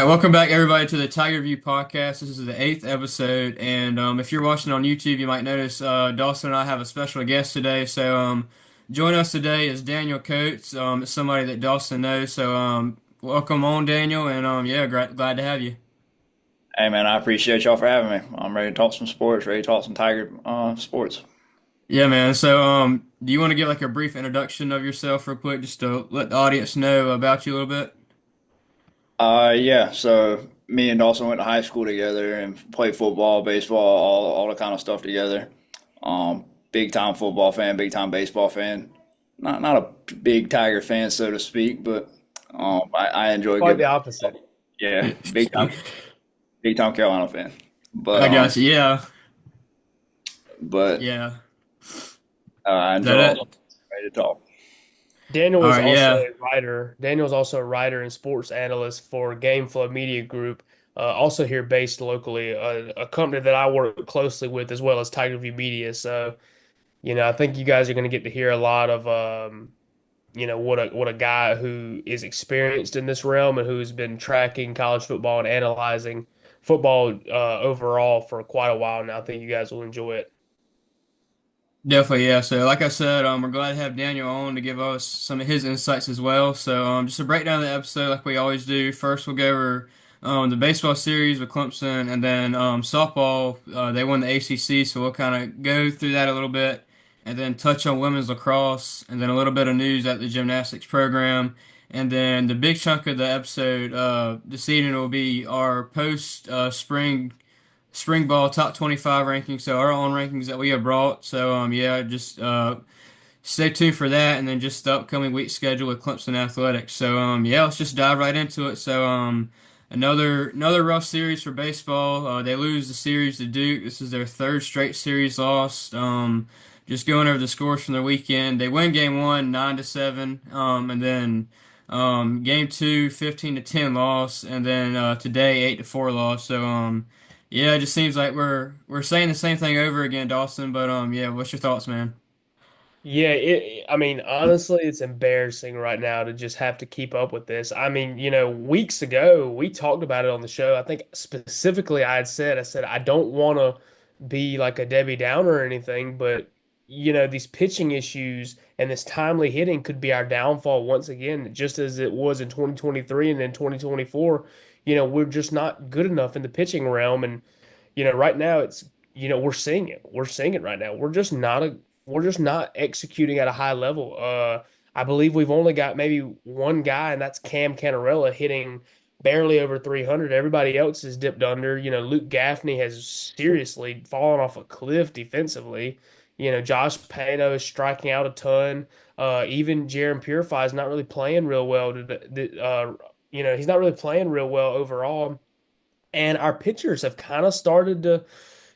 welcome back everybody to the Tiger View podcast. This is the eighth episode, and if you're watching on YouTube, you might notice Dawson and I have a special guest today. So joining us today is Daniel Coates. It's somebody that Dawson knows. So welcome on, Daniel, and yeah, glad to have you. Hey man, I appreciate y'all for having me. I'm ready to talk some sports, ready to talk some Tiger sports. Yeah, man. So do you want to give like a brief introduction of yourself real quick, just to let the audience know about you a little bit? Yeah. So me and Dawson went to high school together and played football, baseball, all the kind of stuff together. Big time football fan, big time baseball fan. Not a big Tiger fan, so to speak, but I enjoy Quite good the opposite. baseball. Yeah, big time Carolina fan. But I got you. Yeah, but yeah. I Is enjoy that all it? the ready to talk. Daniel All was right. also Yeah. a writer. Daniel's also a writer and sports analyst for Gameflow Media Group, also here based locally, a company that I work closely with as well as Tiger View Media. So, I think you guys are going to get to hear a lot of, what a guy who is experienced in this realm and who's been tracking college football and analyzing football overall for quite a while now. I think you guys will enjoy it. Definitely, yeah. So, like I said, we're glad to have Daniel on to give us some of his insights as well. So, just to break down the episode like we always do, first we'll go over the baseball series with Clemson, and then softball. They won the ACC, so we'll kind of go through that a little bit, and then touch on women's lacrosse, and then a little bit of news at the gymnastics program, and then the big chunk of the episode this evening will be our post spring ball top 25 rankings, so our own rankings that we have brought. So yeah, just stay tuned for that, and then just the upcoming week schedule with Clemson Athletics. So yeah, let's just dive right into it. So another rough series for baseball. They lose the series to Duke. This is their third straight series loss. Just going over the scores from the weekend, they win game one 9-7, and then game two 15-10 loss, and then today 8-4 loss. So yeah, it just seems like we're saying the same thing over again, Dawson. But yeah, what's your thoughts, man? Yeah, I mean, honestly, it's embarrassing right now to just have to keep up with this. I mean, weeks ago, we talked about it on the show. I think specifically I said, I don't want to be like a Debbie Downer or anything, but, these pitching issues and this timely hitting could be our downfall once again, just as it was in 2023 and then 2024. We're just not good enough in the pitching realm. And, right now we're seeing it. We're seeing it right now. We're just not executing at a high level. I believe we've only got maybe one guy, and that's Cam Canarella hitting barely over 300. Everybody else is dipped under. Luke Gaffney has seriously fallen off a cliff defensively. Josh Pano is striking out a ton. Even Jaron Purify is not really playing real well. He's not really playing real well overall. And our pitchers have kind of started to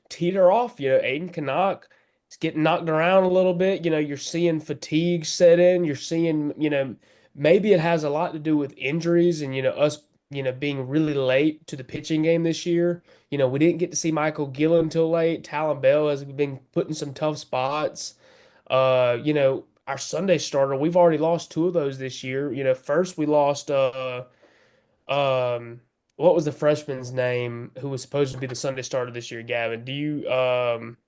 teeter off. Aidan Knaak is getting knocked around a little bit. You're seeing fatigue set in. You're seeing, maybe it has a lot to do with injuries and, us, being really late to the pitching game this year. We didn't get to see Michael Gillen until late. Talon Bell has been put in some tough spots. Our Sunday starter, we've already lost two of those this year. First we lost um, what was the freshman's name who was supposed to be the Sunday starter this year, Gavin? Do you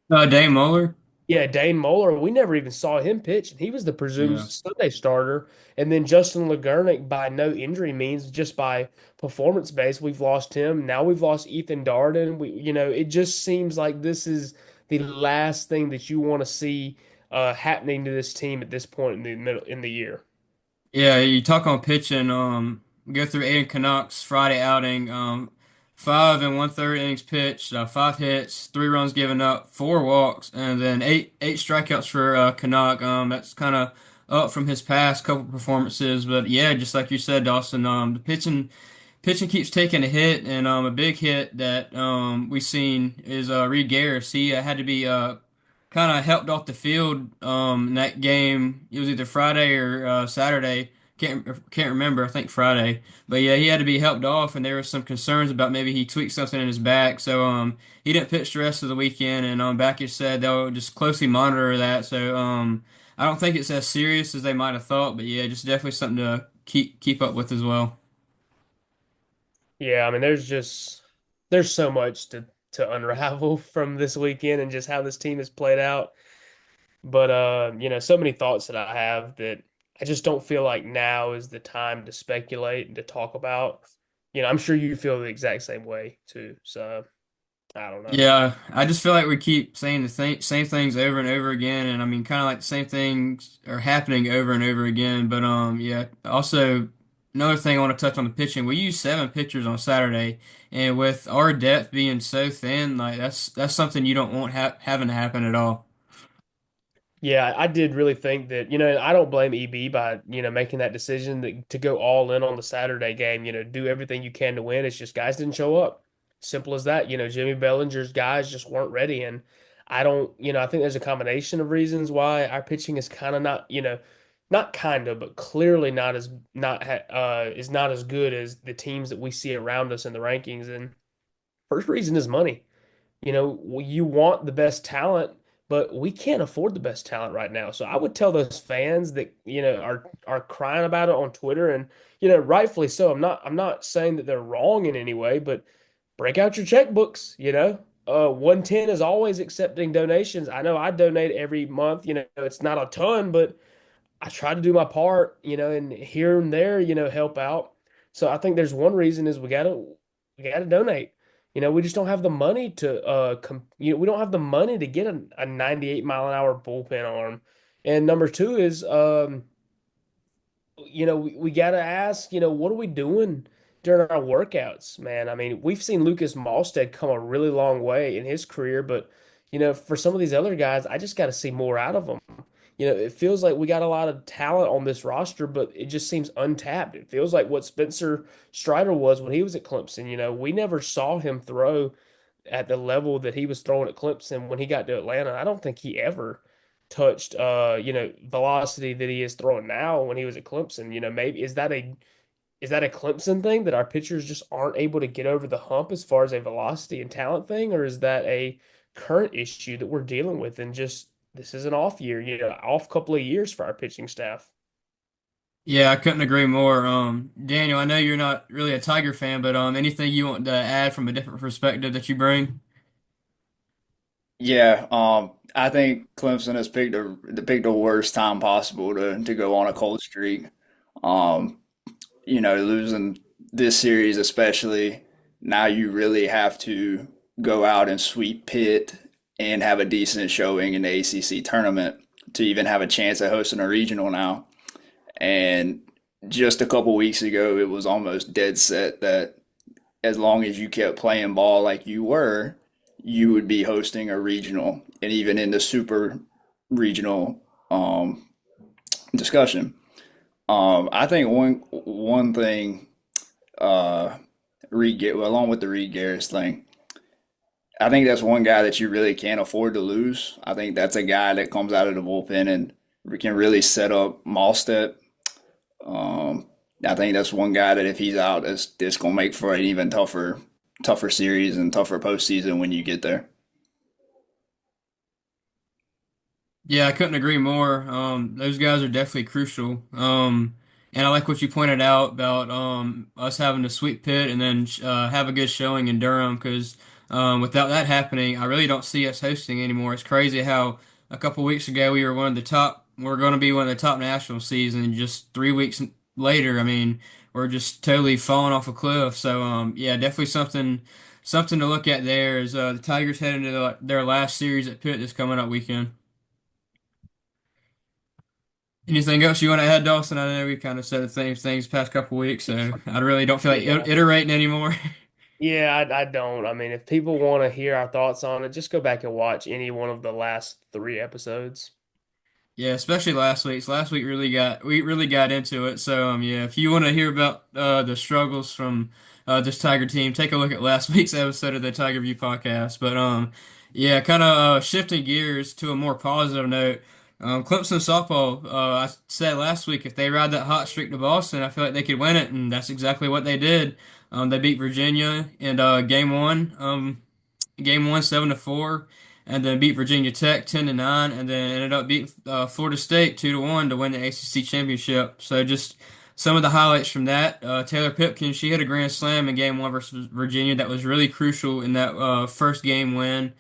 Dane Moeller. Yeah, Dane Moeller. We never even saw him pitch, and he was the presumed Yeah. Sunday starter. And then Justin Legernick, by no injury means, just by performance base, we've lost him. Now we've lost Ethan Darden. It just seems like this is the last thing that you want to see happening to this team at this point in the middle in the year. Yeah, you talk on pitching. Go through Aidan Knaak's Friday outing. 5 and 1/3 innings pitched, 5 hits, 3 runs given up, 4 walks, and then eight strikeouts for Knaak. That's kind of up from his past couple performances. But yeah, just like you said, Dawson, the pitching keeps taking a hit, and a big hit that we seen is Reed Garris. He had to be kind of helped off the field in that game. It was either Friday or Saturday. Can't remember. I think Friday. But yeah, he had to be helped off, and there were some concerns about maybe he tweaked something in his back. So he didn't pitch the rest of the weekend, and Backus said they'll just closely monitor that. So I don't think it's as serious as they might have thought, but yeah, just definitely something to keep up with as well. Yeah, I mean, there's so much to unravel from this weekend and just how this team has played out. But so many thoughts that I have that I just don't feel like now is the time to speculate and to talk about. I'm sure you feel the exact same way too. So I don't know. Yeah, I just feel like we keep saying the same things over and over again, and I mean, kind of like the same things are happening over and over again. But yeah. Also, another thing I want to touch on the pitching. We used seven pitchers on Saturday, and with our depth being so thin, like that's something you don't want having to happen at all. Yeah, I did really think that, I don't blame EB by, making that decision to go all in on the Saturday game, do everything you can to win. It's just guys didn't show up. Simple as that. Jimmy Bellinger's guys just weren't ready. And I don't, I think there's a combination of reasons why our pitching is kind of not, not kind of, but clearly is not as good as the teams that we see around us in the rankings. And first reason is money. You want the best talent, but we can't afford the best talent right now. So I would tell those fans that, are crying about it on Twitter and, rightfully so. I'm not saying that they're wrong in any way, but break out your checkbooks. 110 is always accepting donations. I know I donate every month, it's not a ton, but I try to do my part, and here and there, help out. So I think there's one reason is we gotta donate. We just don't have the money to we don't have the money to get a 98 mile an hour bullpen arm. And number two is we got to ask, what are we doing during our workouts, man? I mean, we've seen Lucas Malstead come a really long way in his career, but for some of these other guys, I just got to see more out of them. It feels like we got a lot of talent on this roster, but it just seems untapped. It feels like what Spencer Strider was when he was at Clemson. We never saw him throw at the level that he was throwing at Clemson when he got to Atlanta. I don't think he ever touched velocity that he is throwing now when he was at Clemson. Maybe is that a Clemson thing that our pitchers just aren't able to get over the hump as far as a velocity and talent thing, or is that a current issue that we're dealing with and just this is an off year, off couple of years for our pitching staff? Yeah, I couldn't agree more. Daniel, I know you're not really a Tiger fan, but anything you want to add from a different perspective that you bring? Yeah, I think Clemson has picked the worst time possible to go on a cold streak. Um, losing this series especially, now you really have to go out and sweep Pitt and have a decent showing in the ACC tournament to even have a chance at hosting a regional now. And just a couple weeks ago, it was almost dead set that as long as you kept playing ball like you were, you would be hosting a regional and even in the super regional discussion. I think one thing, uh, along with the Reed Garris thing, I think that's one guy that you really can't afford to lose. I think that's a guy that comes out of the bullpen and can really set up Malstead. Um, I think that's one guy that if he's out, it's gonna make for an even tougher series and tougher postseason when you get there. Yeah, I couldn't agree more. Those guys are definitely crucial. And I like what you pointed out about us having to sweep Pitt and then have a good showing in Durham because without that happening, I really don't see us hosting anymore. It's crazy how a couple weeks ago we were one of the top. We're going to be one of the top national seeds, and just 3 weeks later, I mean, we're just totally falling off a cliff. So yeah, definitely something to look at there. Is the Tigers head into their last series at Pitt this coming up weekend. Anything else you want to add, Dawson? I know we kind of said the same things past couple weeks, so I really don't feel like Yeah. iterating anymore. Yeah, I don't. I mean, if people want to hear our thoughts on it, just go back and watch any one of the last three episodes. Yeah, especially last week's. Last week we really got into it. So yeah, if you want to hear about the struggles from this Tiger team, take a look at last week's episode of the Tiger View podcast. But yeah, kind of shifting gears to a more positive note. Clemson softball. I said last week if they ride that hot streak to Boston, I feel like they could win it, and that's exactly what they did. They beat Virginia in game one. Game one 7-4, and then beat Virginia Tech 10-9, and then ended up beating Florida State 2-1 to win the ACC championship. So just some of the highlights from that, Taylor Pipkins, she hit a grand slam in game one versus Virginia that was really crucial in that first game win.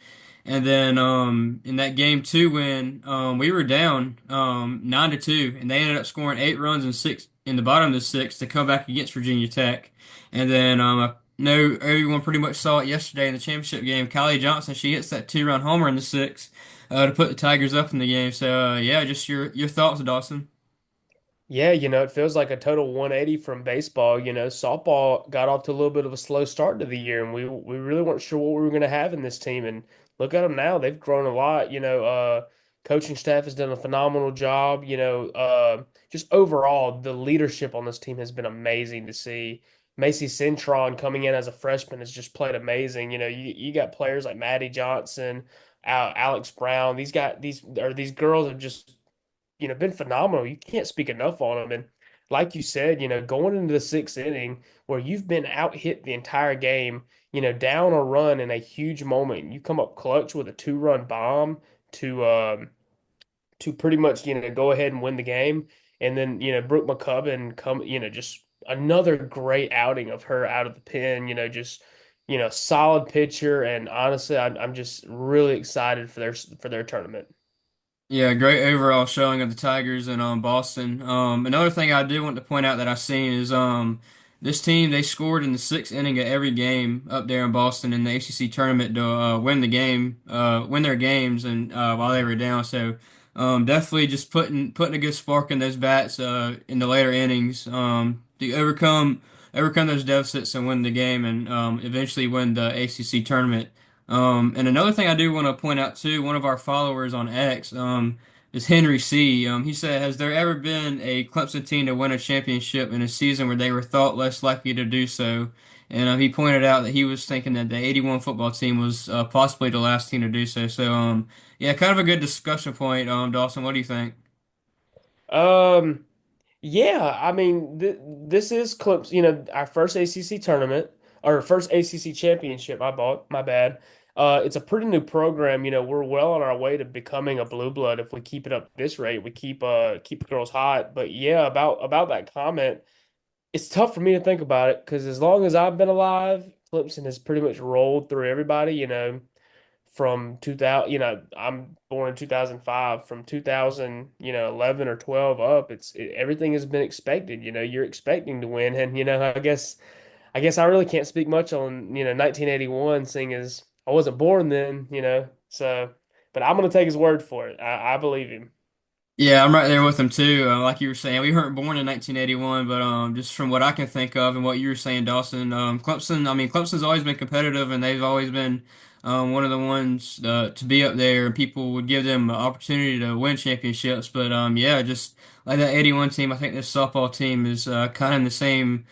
And then in that game two win, we were down 9-2, and they ended up scoring 8 runs in six in the bottom of the sixth to come back against Virginia Tech. And then I know everyone pretty much saw it yesterday in the championship game. Kylee Johnson, she hits that 2-run homer in the sixth to put the Tigers up in the game. So yeah, just your thoughts, Dawson. Yeah, it feels like a total 180 from baseball. Softball got off to a little bit of a slow start to the year, and we really weren't sure what we were going to have in this team. And look at them now; they've grown a lot. Coaching staff has done a phenomenal job. Just overall, the leadership on this team has been amazing to see. Macy Cintron coming in as a freshman has just played amazing. You got players like Maddie Johnson, Alex Brown. These girls have just been phenomenal. You can't speak enough on them. And like you said, going into the sixth inning where you've been out hit the entire game, down a run in a huge moment, you come up clutch with a 2-run bomb to pretty much, go ahead and win the game. And then, Brooke McCubbin just another great outing of her out of the pen, just solid pitcher. And honestly, I'm just really excited for their tournament. Yeah, great overall showing of the Tigers in Boston. Another thing I do want to point out that I've seen is this team they scored in the sixth inning of every game up there in Boston in the ACC tournament to win the game, win their games, and while they were down. So definitely just putting a good spark in those bats in the later innings to overcome those deficits and win the game and eventually win the ACC tournament. And another thing I do want to point out too, one of our followers on X, is Henry C. He said, "Has there ever been a Clemson team to win a championship in a season where they were thought less likely to do so?" And he pointed out that he was thinking that the '81 football team was possibly the last team to do so. So, yeah, kind of a good discussion point. Dawson, what do you think? Um, Yeah, I mean, this is Clemson, our first ACC tournament, or first ACC championship. My bad. It's a pretty new program. We're well on our way to becoming a blue blood if we keep it up at this rate. We keep the girls hot. But yeah, about that comment, it's tough for me to think about it because as long as I've been alive, Clemson has pretty much rolled through everybody. From 2000, I'm born in 2005. From 2000, 11 or 12 up, everything has been expected. You're expecting to win, and I guess I really can't speak much on 1981, seeing as I wasn't born then. So, but I'm gonna take his word for it. I believe him. Yeah, I'm right there with him too. Like you were saying, we weren't born in 1981, but just from what I can think of and what you were saying, Dawson, Clemson. I mean, Clemson's always been competitive, and they've always been one of the ones to be up there, and people would give them an opportunity to win championships. But yeah, just like that '81 team, I think this softball team is kind of in the same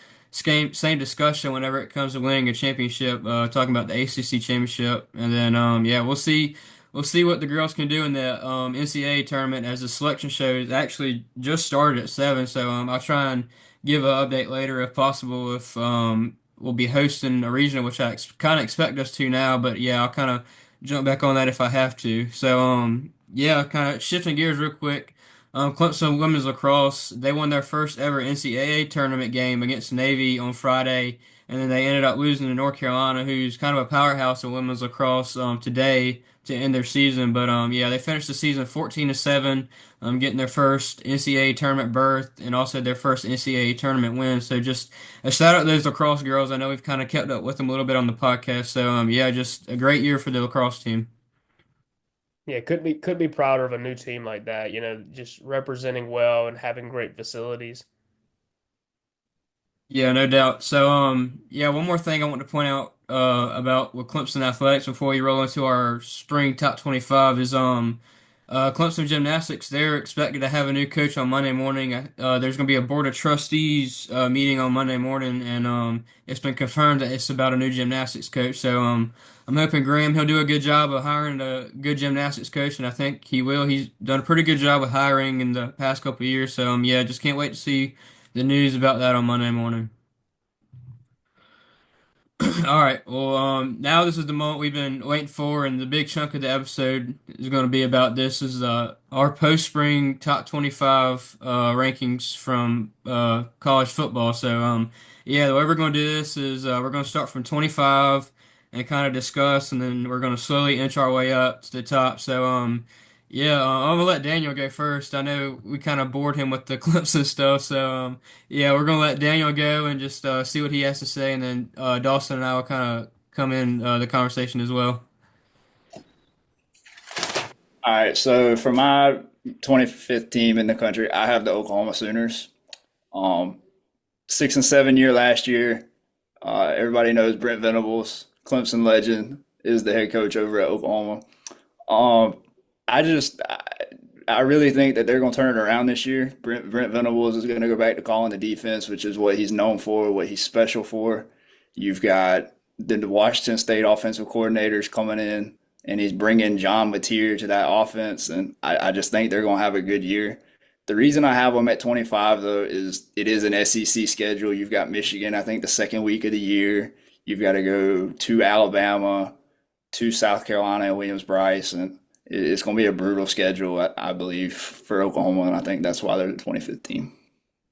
discussion whenever it comes to winning a championship. Talking about the ACC championship, and then yeah, we'll see. We'll see what the girls can do in the NCAA tournament as the selection shows actually just started at 7. So I'll try and give an update later if possible if we'll be hosting a regional, which I kind of expect us to now. But yeah, I'll kind of jump back on that if I have to. So yeah, kind of shifting gears real quick. Clemson women's lacrosse, they won their first ever NCAA tournament game against Navy on Friday, and then they ended up losing to North Carolina, who's kind of a powerhouse in women's lacrosse today to end their season. But yeah, they finished the season 14-7, getting their first NCAA tournament berth and also their first NCAA tournament win. So just a shout out to those lacrosse girls. I know we've kind of kept up with them a little bit on the podcast. So yeah, just a great year for the lacrosse team. Yeah, could be prouder of a new team like that. Just representing well and having great facilities. Yeah, no doubt. So, yeah, one more thing I want to point out about with Clemson athletics before we roll into our spring top 25 is Clemson gymnastics. They're expected to have a new coach on Monday morning. There's going to be a board of trustees meeting on Monday morning, and it's been confirmed that it's about a new gymnastics coach. So, I'm hoping Graham he'll do a good job of hiring a good gymnastics coach, and I think he will. He's done a pretty good job of hiring in the past couple of years. So, yeah, just can't wait to see the news about that on Monday morning. All right. Well, now this is the moment we've been waiting for, and the big chunk of the episode is going to be about this. Is our post-spring top 25 rankings from college football. So, yeah, the way we're going to do this is we're going to start from 25 and kind of discuss, and then we're going to slowly inch our way up to the top. So, yeah, I'm gonna let Daniel go first. I know we kind of bored him with the Clemson stuff, so yeah, we're gonna let Daniel go and just see what he has to say, and then Dawson and I will kind of come in the conversation as well. All right, so for my 25th team in the country, I have the Oklahoma Sooners. Um, 6 and 7 year last year. Everybody knows Brent Venables, Clemson legend, is the head coach over at Oklahoma. Um, I really think that they're going to turn it around this year. Brent Venables is going to go back to calling the defense, which is what he's known for, what he's special for. You've got the Washington State offensive coordinators coming in, and he's bringing John Mateer to that offense, and I just think they're going to have a good year. The reason I have them at 25, though, is it is an SEC schedule. You've got Michigan, I think, the second week of the year. You've got to go to Alabama, to South Carolina and Williams-Brice, and it's going to be a brutal schedule, I believe, for Oklahoma, and I think that's why they're the 25th team.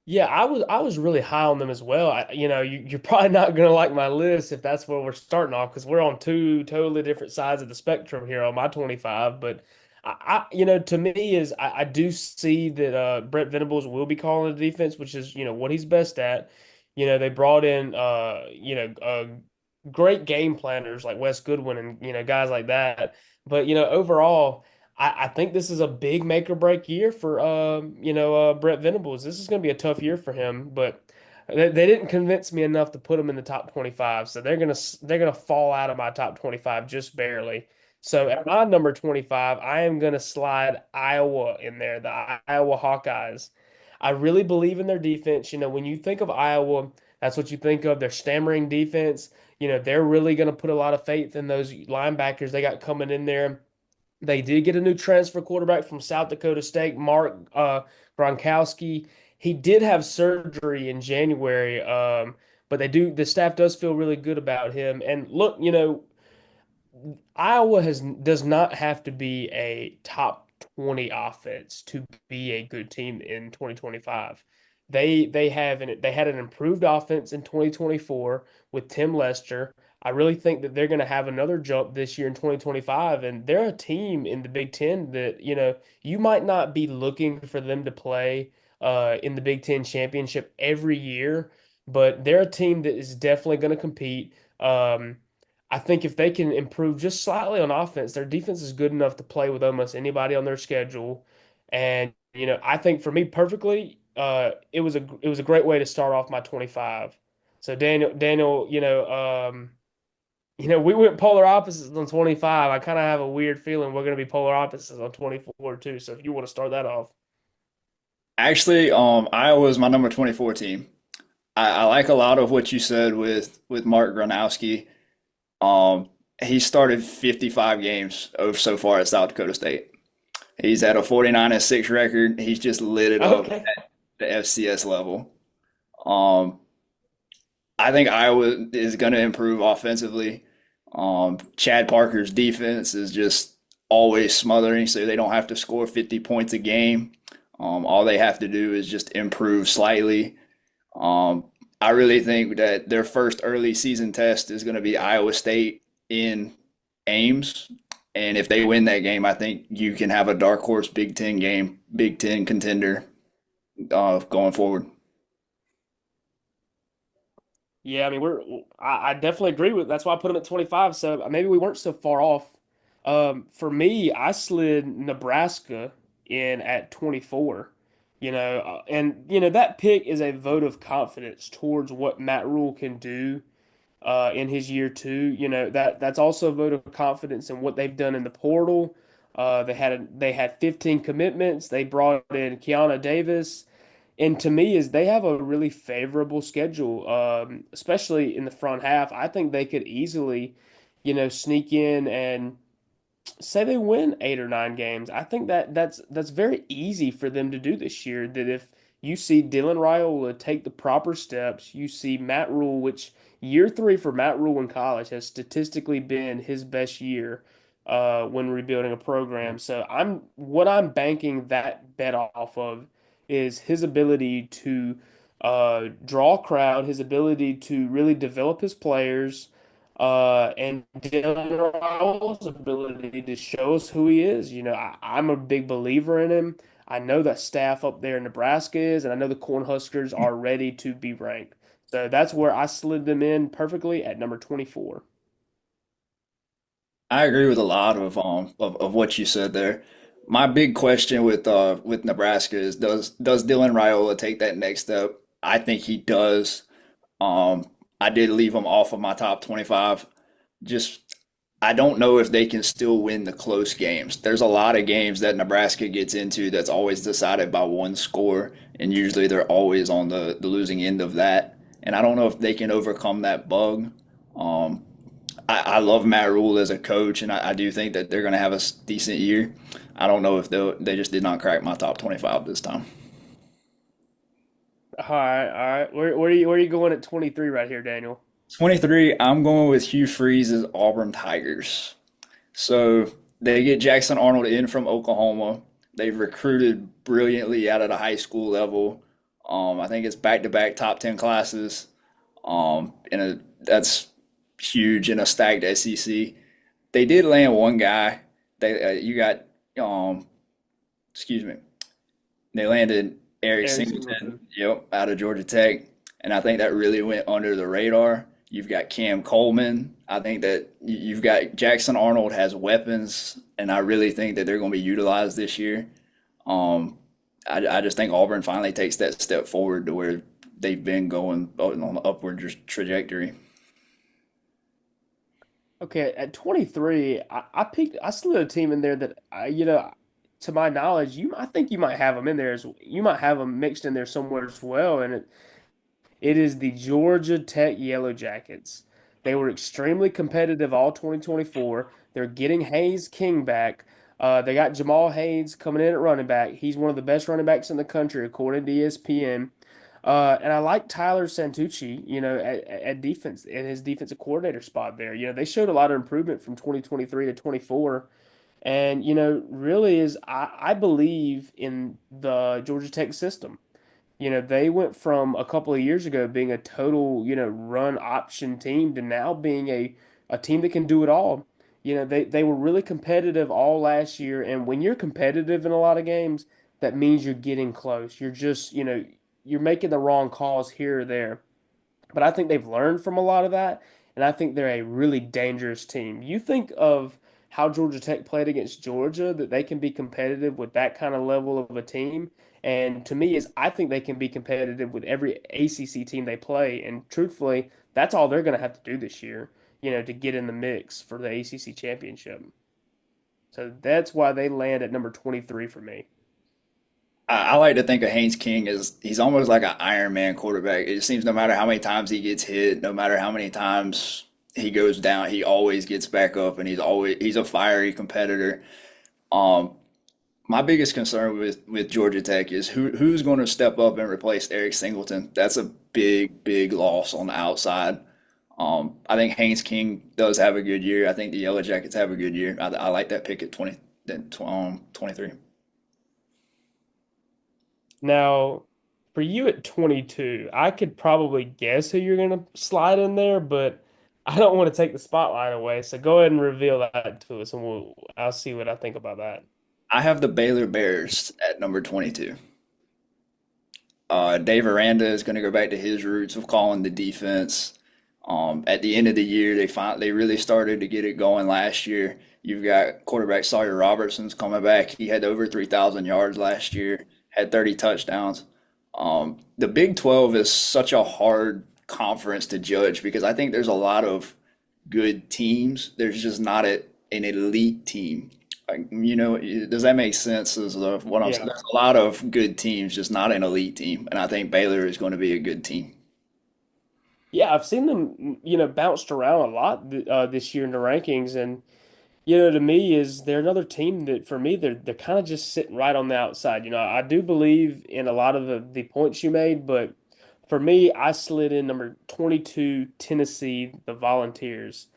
Yeah, I was really high on them as well. You're probably not gonna like my list if that's where we're starting off because we're on two totally different sides of the spectrum here on my 25. But to me is I do see that Brett Venables will be calling the defense, which is what he's best at. They brought in great game planners like Wes Goodwin and guys like that. But overall. I think this is a big make or break year for Brett Venables. This is going to be a tough year for him, but they didn't convince me enough to put him in the top 25. So they're gonna fall out of my top 25 just barely. So at my number 25, I am going to slide Iowa in there, the Iowa Hawkeyes. I really believe in their defense. When you think of Iowa, that's what you think of, their stammering defense. They're really going to put a lot of faith in those linebackers they got coming in there. They did get a new transfer quarterback from South Dakota State, Mark Gronkowski. He did have surgery in January, but the staff does feel really good about him. And look, Iowa does not have to be a top 20 offense to be a good team in 2025. They had an improved offense in 2024 with Tim Lester. I really think that they're going to have another jump this year in 2025, and they're a team in the Big Ten that you might not be looking for them to play in the Big Ten championship every year, but they're a team that is definitely going to compete. I think if they can improve just slightly on offense, their defense is good enough to play with almost anybody on their schedule. And I think for me perfectly, it was a great way to start off my 25. So Daniel, we went polar opposites on 25. I kind of have a weird feeling we're going to be polar opposites on 24 too. So if you want to start that off. Actually, Iowa is my number 24 team. I like a lot of what you said with Mark Gronowski. He started 55 games so far at South Dakota State. He's at a 49-6 record. He's just lit it up Okay. at the FCS level. Um, I think Iowa is going to improve offensively. Chad Parker's defense is just always smothering, so they don't have to score 50 points a game. All they have to do is just improve slightly. Um, I really think that their first early season test is going to be Iowa State in Ames. And if they win that game, I think you can have a dark horse Big Ten game, Big Ten contender going forward. Yeah, I mean I definitely agree with that's why I put them at 25. So maybe we weren't so far off. For me, I slid Nebraska in at 24. And that pick is a vote of confidence towards what Matt Rule can do in his year two. That's also a vote of confidence in what they've done in the portal. They had 15 commitments. They brought in Kiana Davis. And to me, is they have a really favorable schedule, especially in the front half. I think they could easily, sneak in and say they win 8 or 9 games. I think that's very easy for them to do this year. That if You see Dylan Raiola take the proper steps. You see Matt Rule, which year three for Matt Rule in college has statistically been his best year when rebuilding a program. So I'm banking that bet off of is his ability to draw a crowd, his ability to really develop his players, and Dylan Raio's ability to show us who he is. I'm a big believer in him. I know that staff up there in Nebraska is, and I know the Cornhuskers are ready to be ranked. So that's where I slid them in perfectly at number 24. I agree with a lot of what you said there. My big question with Nebraska is does Dylan Raiola take that next step? I think he does. I did leave him off of my top 25. Just I don't know if they can still win the close games. There's a lot of games that Nebraska gets into that's always decided by one score, and usually they're always on the losing end of that. And I don't know if they can overcome that bug. Um, I love Matt Rule as a coach, and I do think that they're going to have a decent year. I don't know if they just did not crack my top 25 this time. All right, all right. Where are you going at 23 right here, Daniel? 23, I'm going with Hugh Freeze's Auburn Tigers. So they get Jackson Arnold in from Oklahoma. They've recruited brilliantly out of the high school level. I think it's back-to-back top 10 classes. That's huge in a stacked SEC. They did land one guy. You got um, excuse me. They landed Eric Aaron Singleton, Singleton. yep, out of Georgia Tech, and I think that really went under the radar. You've got Cam Coleman. I think that you've got Jackson Arnold has weapons, and I really think that they're going to be utilized this year. Um, I just think Auburn finally takes that step forward to where they've been going on an upward trajectory. Okay, at 23, I slid a team in there that to my knowledge, I think you might have them in there as you might have them mixed in there somewhere as well, and it is the Georgia Tech Yellow Jackets. They were extremely competitive all 2024. They're getting Hayes King back. They got Jamal Hayes coming in at running back. He's one of the best running backs in the country, according to ESPN. And I like Tyler Santucci, at defense in his defensive coordinator spot there. They showed a lot of improvement from 2023 to 24. And, really I believe in the Georgia Tech system. They went from a couple of years ago being a total, run option team to now being a team that can do it all. They were really competitive all last year. And when you're competitive in a lot of games, that means you're getting close. You're just, you're making the wrong calls here or there. But I think they've learned from a lot of that, and I think they're a really dangerous team. You think of how Georgia Tech played against Georgia, that they can be competitive with that kind of level of a team. And to me, is I think they can be competitive with every ACC team they play. And truthfully, that's all they're going to have to do this year, to get in the mix for the ACC championship. So that's why they land at number 23 for me. I like to think of Haynes King as he's almost like an Iron Man quarterback. It seems no matter how many times he gets hit, no matter how many times he goes down, he always gets back up, and he's a fiery competitor. Um, my biggest concern with Georgia Tech is who's going to step up and replace Eric Singleton. That's a big loss on the outside. I think Haynes King does have a good year. I think the Yellow Jackets have a good year. I like that pick at 23. Now, for you at 22, I could probably guess who you're going to slide in there, but I don't want to take the spotlight away. So go ahead and reveal that to us, and I'll see what I think about that. I have the Baylor Bears at number 22. Dave Aranda is going to go back to his roots of calling the defense. At the end of the year, they really started to get it going last year. You've got quarterback Sawyer Robertson's coming back. He had over 3,000 yards last year, had 30 touchdowns. The Big 12 is such a hard conference to judge because I think there's a lot of good teams. There's just not an elite team. Like, does that make sense? Is what I'm saying? Yeah. There's a lot of good teams, just not an elite team, and I think Baylor is going to be a good team. Yeah, I've seen them, bounced around a lot this year in the rankings, and To me is they're another team that for me they're kind of just sitting right on the outside. I do believe in a lot of the points you made, but for me, I slid in number 22 Tennessee, the Volunteers.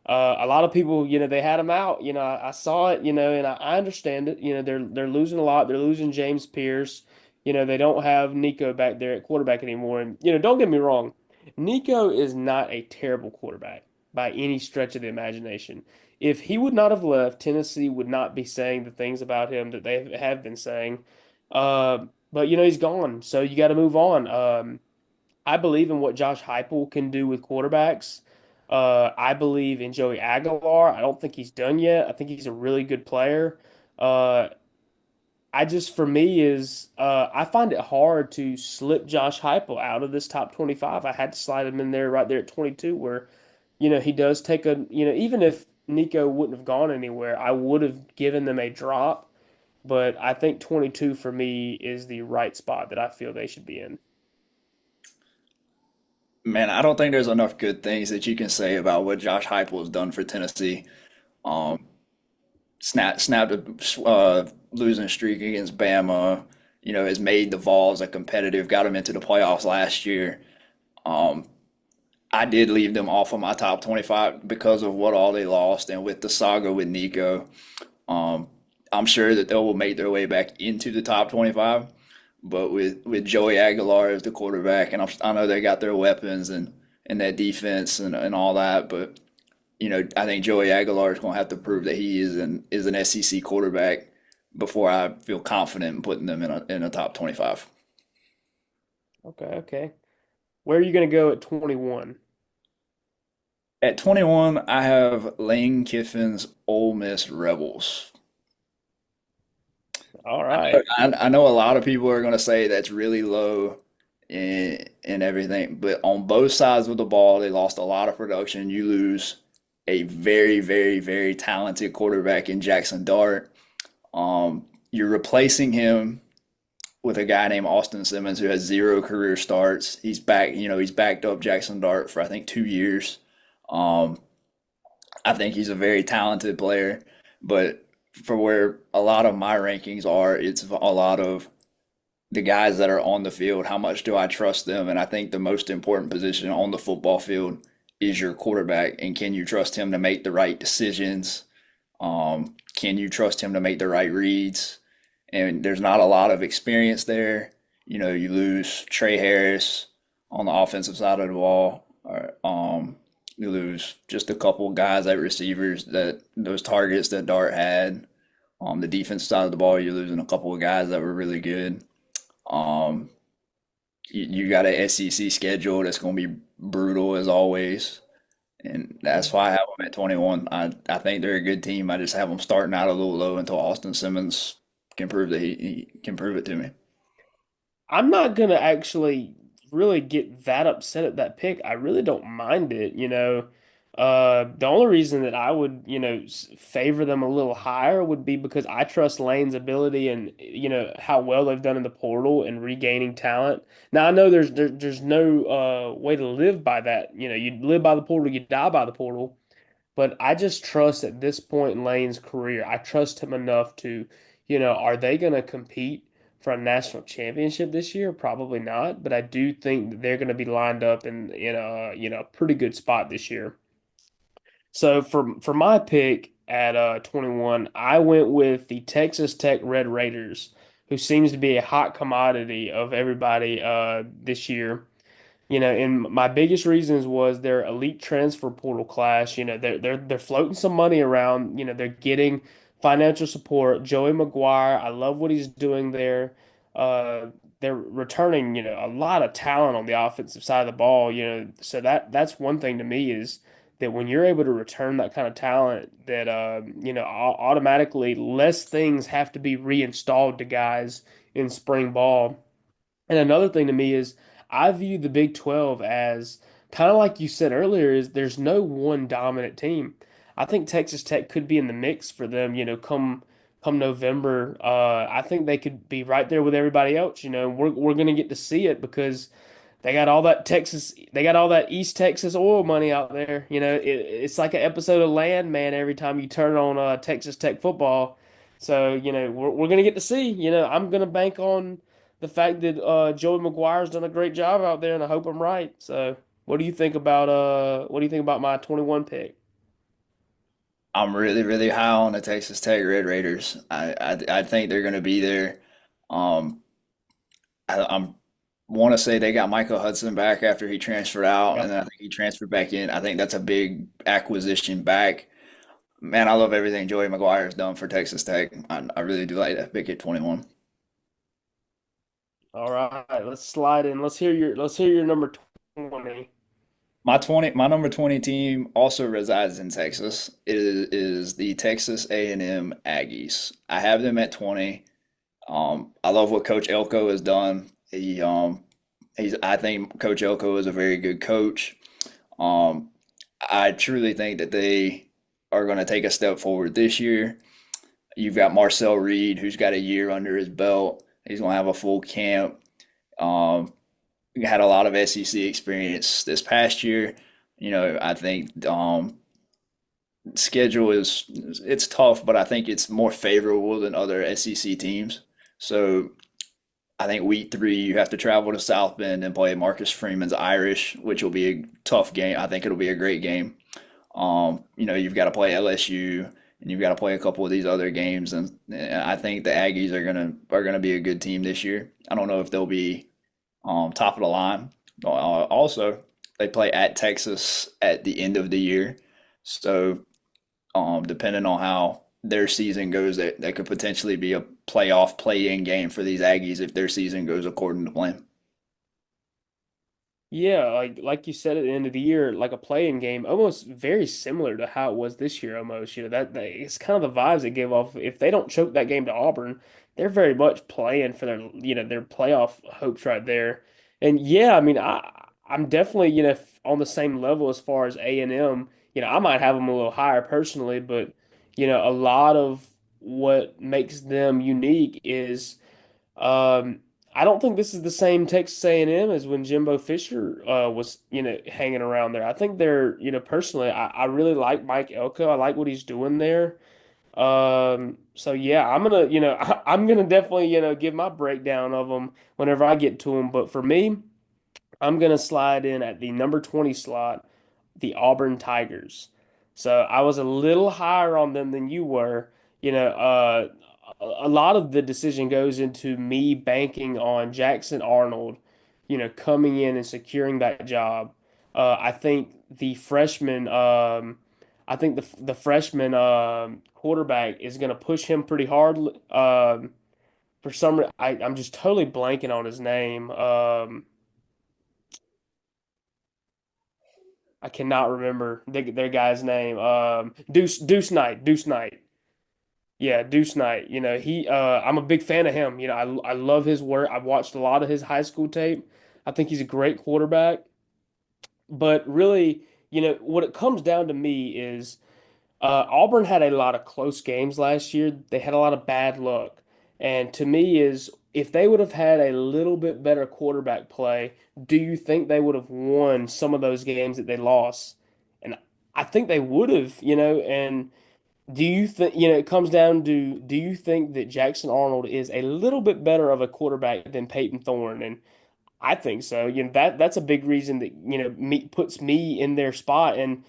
A lot of people, they had them out. I saw it, and I understand it. They're losing a lot. They're losing James Pierce. They don't have Nico back there at quarterback anymore. And don't get me wrong, Nico is not a terrible quarterback by any stretch of the imagination. If he would not have left, Tennessee would not be saying the things about him that they have been saying. But he's gone, so you got to move on. I believe in what Josh Heupel can do with quarterbacks. I believe in Joey Aguilar. I don't think he's done yet. I think he's a really good player. Uh, I just for me is I find it hard to slip Josh Heupel out of this top 25. I had to slide him in there right there at 22 where he does take even if Nico wouldn't have gone anywhere, I would have given them a drop, but I think 22 for me is the right spot that I feel they should be in. Man, I don't think there's enough good things that you can say about what Josh Heupel has done for Tennessee. Snapped a losing streak against Bama. Has made the Vols a competitive, got them into the playoffs last year. I did leave them off of my top 25 because of what all they lost and with the saga with Nico. Um, I'm sure that they will make their way back into the top 25, but with Joey Aguilar as the quarterback, and I know they got their weapons and that defense and all that, but I think Joey Aguilar is going to have to prove that he is an SEC quarterback before I feel confident in putting them in a top 25. Okay, okay. Where are you going to go at 21? At 21, I have Lane Kiffin's Ole Miss Rebels. All right. I know a lot of people are going to say that's really low and everything, but on both sides of the ball, they lost a lot of production. You lose a very, very, very talented quarterback in Jackson Dart. You're replacing him with a guy named Austin Simmons who has zero career starts. He's back, he's backed up Jackson Dart for I think 2 years. Um, I think he's a very talented player, but for where a lot of my rankings are, it's a lot of the guys that are on the field. How much do I trust them? And I think the most important position on the football field is your quarterback. And can you trust him to make the right decisions? Can you trust him to make the right reads? And there's not a lot of experience there. You lose Trey Harris on the offensive side of the ball. You lose just a couple guys at receivers that those targets that Dart had. On the defense side of the ball, you're losing a couple of guys that were really good. Um, you got a SEC schedule that's going to be brutal as always, and that's why I have them at 21. I think they're a good team. I just have them starting out a little low until Austin Simmons can prove that he can prove it to me. I'm not gonna actually really get that upset at that pick. I really don't mind it. The only reason that I would, favor them a little higher would be because I trust Lane's ability and how well they've done in the portal and regaining talent. Now I know there's no way to live by that. You live by the portal, you die by the portal. But I just trust at this point in Lane's career, I trust him enough to, are they going to compete for a national championship this year? Probably not, but I do think that they're going to be lined up in a pretty good spot this year. So for my pick at 21, I went with the Texas Tech Red Raiders, who seems to be a hot commodity of everybody this year. And my biggest reasons was their elite transfer portal class. They're floating some money around. They're getting financial support. Joey McGuire, I love what he's doing there. Uh, they're returning, a lot of talent on the offensive side of the ball. So that's one thing to me is that when you're able to return that kind of talent, that automatically less things have to be reinstalled to guys in spring ball. And another thing to me is I view the Big 12 as kind of like you said earlier, is there's no one dominant team. I think Texas Tech could be in the mix for them, come November. I think they could be right there with everybody else. We're gonna get to see it because they got all that Texas, they got all that East Texas oil money out there. It's like an episode of Landman every time you turn on Texas Tech football. So, we're gonna get to see. I'm gonna bank on the fact that Joey McGuire's done a great job out there, and I hope I'm right. So, what do you think about my 21 pick? I'm really, really high on the Texas Tech Red Raiders. I think they're going to be there. Um, I'm want to say they got Michael Hudson back after he transferred out, and Yep. then I think he transferred back in. I think that's a big acquisition back. Man, I love everything Joey McGuire has done for Texas Tech. I really do like that pick at 21. All right, let's slide in. Let's hear your number 20. My number 20 team also resides in Texas. It is the Texas A&M Aggies. I have them at 20. I love what Coach Elko has done. I think Coach Elko is a very good coach. Um, I truly think that they are going to take a step forward this year. You've got Marcel Reed, who's got a year under his belt. He's going to have a full camp. Um, had a lot of SEC experience this past year. I think schedule is it's tough, but I think it's more favorable than other SEC teams. So I think week 3 you have to travel to South Bend and play Marcus Freeman's Irish, which will be a tough game. I think it'll be a great game. You've got to play LSU and you've got to play a couple of these other games, and I think the Aggies are gonna be a good team this year. I don't know if they'll be top of the line. Also, they play at Texas at the end of the year, so depending on how their season goes, that could potentially be a playoff play-in game for these Aggies if their season goes according to plan. Yeah, like you said at the end of the year, like a playing game, almost very similar to how it was this year. Almost, that it's kind of the vibes it give off. If they don't choke that game to Auburn, they're very much playing for their playoff hopes right there. And yeah, I mean, I'm definitely on the same level as far as A&M. I might have them a little higher personally, but a lot of what makes them unique is. Um, I don't think this is the same Texas A&M as when Jimbo Fisher was, hanging around there. I think they're, personally, I really like Mike Elko. I like what he's doing there. So yeah, I'm gonna definitely, give my breakdown of them whenever I get to them. But for me, I'm going to slide in at the number 20 slot, the Auburn Tigers. So I was a little higher on them than you were. A lot of the decision goes into me banking on Jackson Arnold, coming in and securing that job. I think the freshman quarterback is going to push him pretty hard. For some, I'm just totally blanking on his name. I cannot remember their guy's name. Deuce Knight. Deuce Knight. Yeah, Deuce Knight. I'm a big fan of him. I love his work. I've watched a lot of his high school tape. I think he's a great quarterback. But really, what it comes down to me is Auburn had a lot of close games last year. They had a lot of bad luck. And to me is if they would have had a little bit better quarterback play, do you think they would have won some of those games that they lost? And I think they would have, and do you think, it comes down to do you think that Jackson Arnold is a little bit better of a quarterback than Peyton Thorne? And I think so. That's a big reason that puts me in their spot. And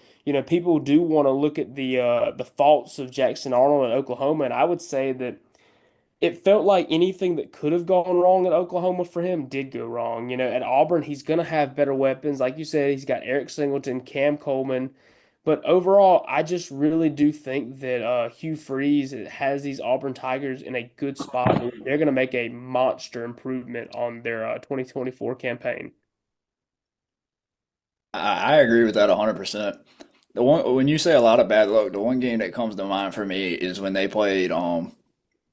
people do want to look at the faults of Jackson Arnold in Oklahoma, and I would say that it felt like anything that could have gone wrong at Oklahoma for him did go wrong. At Auburn, he's gonna have better weapons, like you said. He's got Eric Singleton, Cam Coleman. But overall, I just really do think that Hugh Freeze has these Auburn Tigers in a good spot. And they're going to make a monster improvement on their 2024 campaign. I agree with that 100%. The one when you say a lot of bad luck, the one game that comes to mind for me is when they played.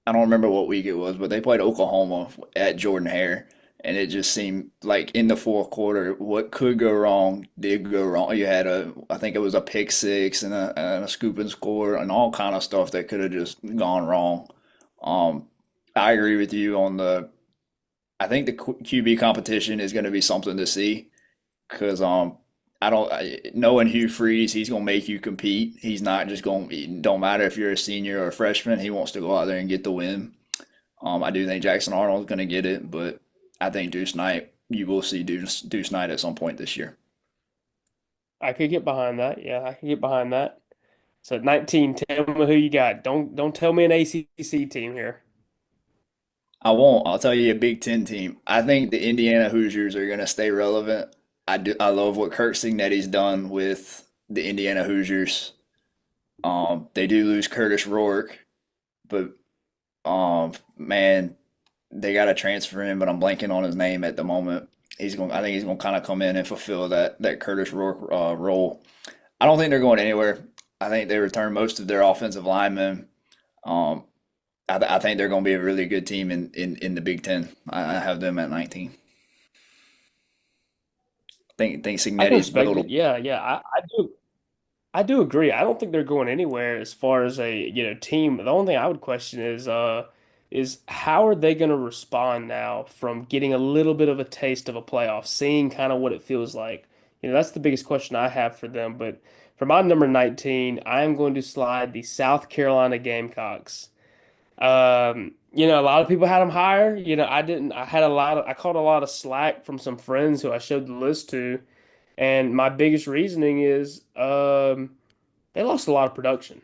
I don't remember what week it was, but they played Oklahoma at Jordan Hare, and it just seemed like in the fourth quarter, what could go wrong did go wrong. You had I think it was a pick six and a scoop and score and all kind of stuff that could have just gone wrong. Um, I agree with you on the I think the QB competition is going to be something to see because knowing Hugh Freeze, he's going to make you compete. He's not just going. It don't matter if you're a senior or a freshman. He wants to go out there and get the win. I do think Jackson Arnold's going to get it, but I think Deuce Knight. You will see Deuce Knight at some point this year. I could get behind that. Yeah, I could get behind that. So 19, tell me who you got. Don't tell me an ACC team here. I won't. I'll tell you a Big Ten team. I think the Indiana Hoosiers are going to stay relevant. I do. I love what Kirk Cignetti's done with the Indiana Hoosiers. They do lose Curtis Rourke, but man, they got to transfer him. But I'm blanking on his name at the moment. He's going. I think he's going to kind of come in and fulfill that Curtis Rourke role. I don't think they're going anywhere. I think they return most of their offensive linemen. Um, I think they're going to be a really good team in the Big Ten. I have them at 19. Think I can Cignetti's respect built. it. Yeah, yeah. I do agree. I don't think they're going anywhere as far as a, team. The only thing I would question is how are they going to respond now from getting a little bit of a taste of a playoff, seeing kind of what it feels like. That's the biggest question I have for them. But for my number 19, I am going to slide the South Carolina Gamecocks. A lot of people had them higher. I didn't. I caught a lot of slack from some friends who I showed the list to, and my biggest reasoning is they lost a lot of production.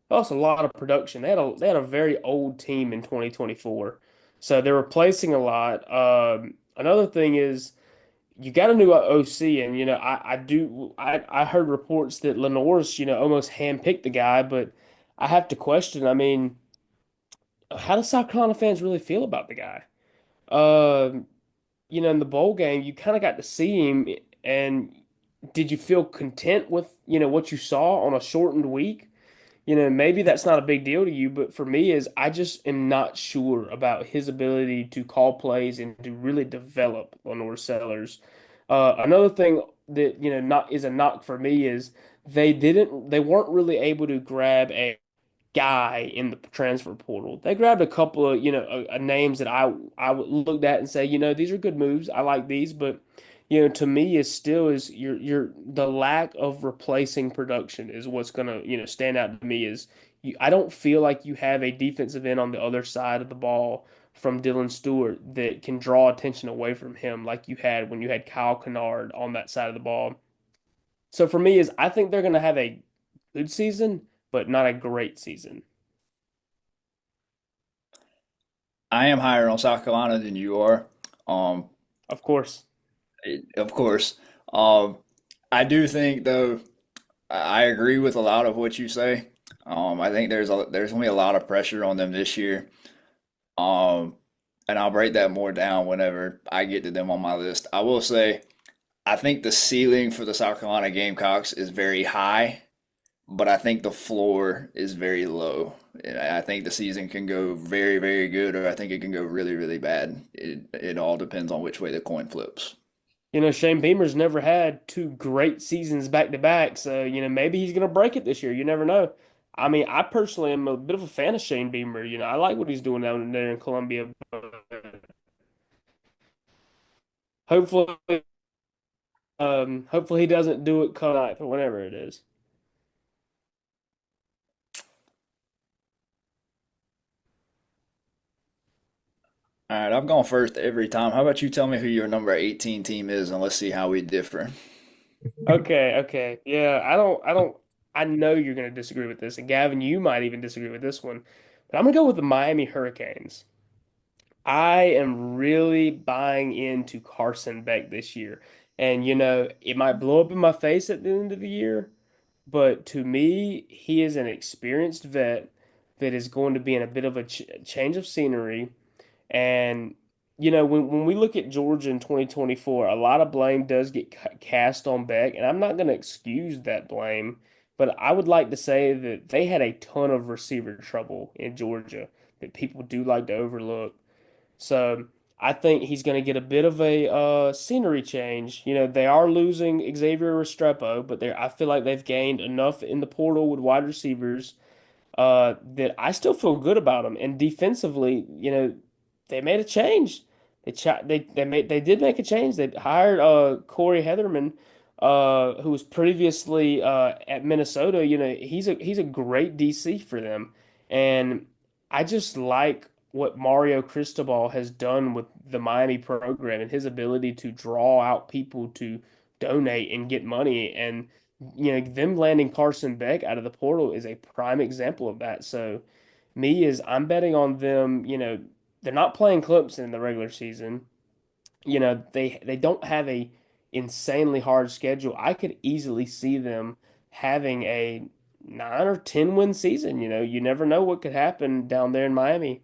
They lost a lot of production. They had a very old team in 2024, so they're replacing a lot. Another thing is you got a new OC, and I heard reports that Lenore's almost handpicked the guy, but I have to question. I mean, how do South Carolina fans really feel about the guy? Um, in the bowl game, you kind of got to see him, and did you feel content with, what you saw on a shortened week? Maybe that's not a big deal to you, but for me is I just am not sure about his ability to call plays and to really develop Lenore Sellers. Another thing that, not is a knock for me is they weren't really able to grab a guy in the transfer portal. They grabbed a couple of, names that I looked at and say, these are good moves. I like these, but to me is still is your the lack of replacing production is what's gonna, stand out to me is I don't feel like you have a defensive end on the other side of the ball from Dylan Stewart that can draw attention away from him like you had when you had Kyle Kennard on that side of the ball. So for me is I think they're gonna have a good season, but not a great season. I am higher on South Carolina than you are. Um, Of course. of course. Um, I do think though I agree with a lot of what you say. I think there's gonna be a lot of pressure on them this year. Um, and I'll break that more down whenever I get to them on my list. I will say I think the ceiling for the South Carolina Gamecocks is very high, but I think the floor is very low. And I think the season can go very, very good, or I think it can go really, really bad. It all depends on which way the coin flips. Shane Beamer's never had two great seasons back to back, so maybe he's gonna break it this year. You never know. I mean, I personally am a bit of a fan of Shane Beamer. I like what he's doing down there in Columbia. But hopefully, hopefully he doesn't do it cut ninth or whatever it is. All right, I've gone first every time. How about you tell me who your number 18 team is, and let's see how we differ. Okay, okay, yeah. I know you're gonna disagree with this, and Gavin, you might even disagree with this one, but I'm gonna go with the Miami Hurricanes. I am really buying into Carson Beck this year. And, it might blow up in my face at the end of the year, but to me, he is an experienced vet that is going to be in a bit of a change of scenery. And, when we look at Georgia in 2024, a lot of blame does get cast on Beck. And I'm not going to excuse that blame, but I would like to say that they had a ton of receiver trouble in Georgia that people do like to overlook. So I think he's going to get a bit of a scenery change. They are losing Xavier Restrepo, but I feel like they've gained enough in the portal with wide receivers that I still feel good about them. And defensively, they made a change. They did make a change. They hired Corey Heatherman, who was previously at Minnesota. You know, he's a great DC for them, and I just like what Mario Cristobal has done with the Miami program and his ability to draw out people to donate and get money. And you know, them landing Carson Beck out of the portal is a prime example of that. So I'm betting on them. You know, they're not playing Clemson in the regular season. You know, they don't have a insanely hard schedule. I could easily see them having a 9 or 10 win season. You know, you never know what could happen down there in Miami.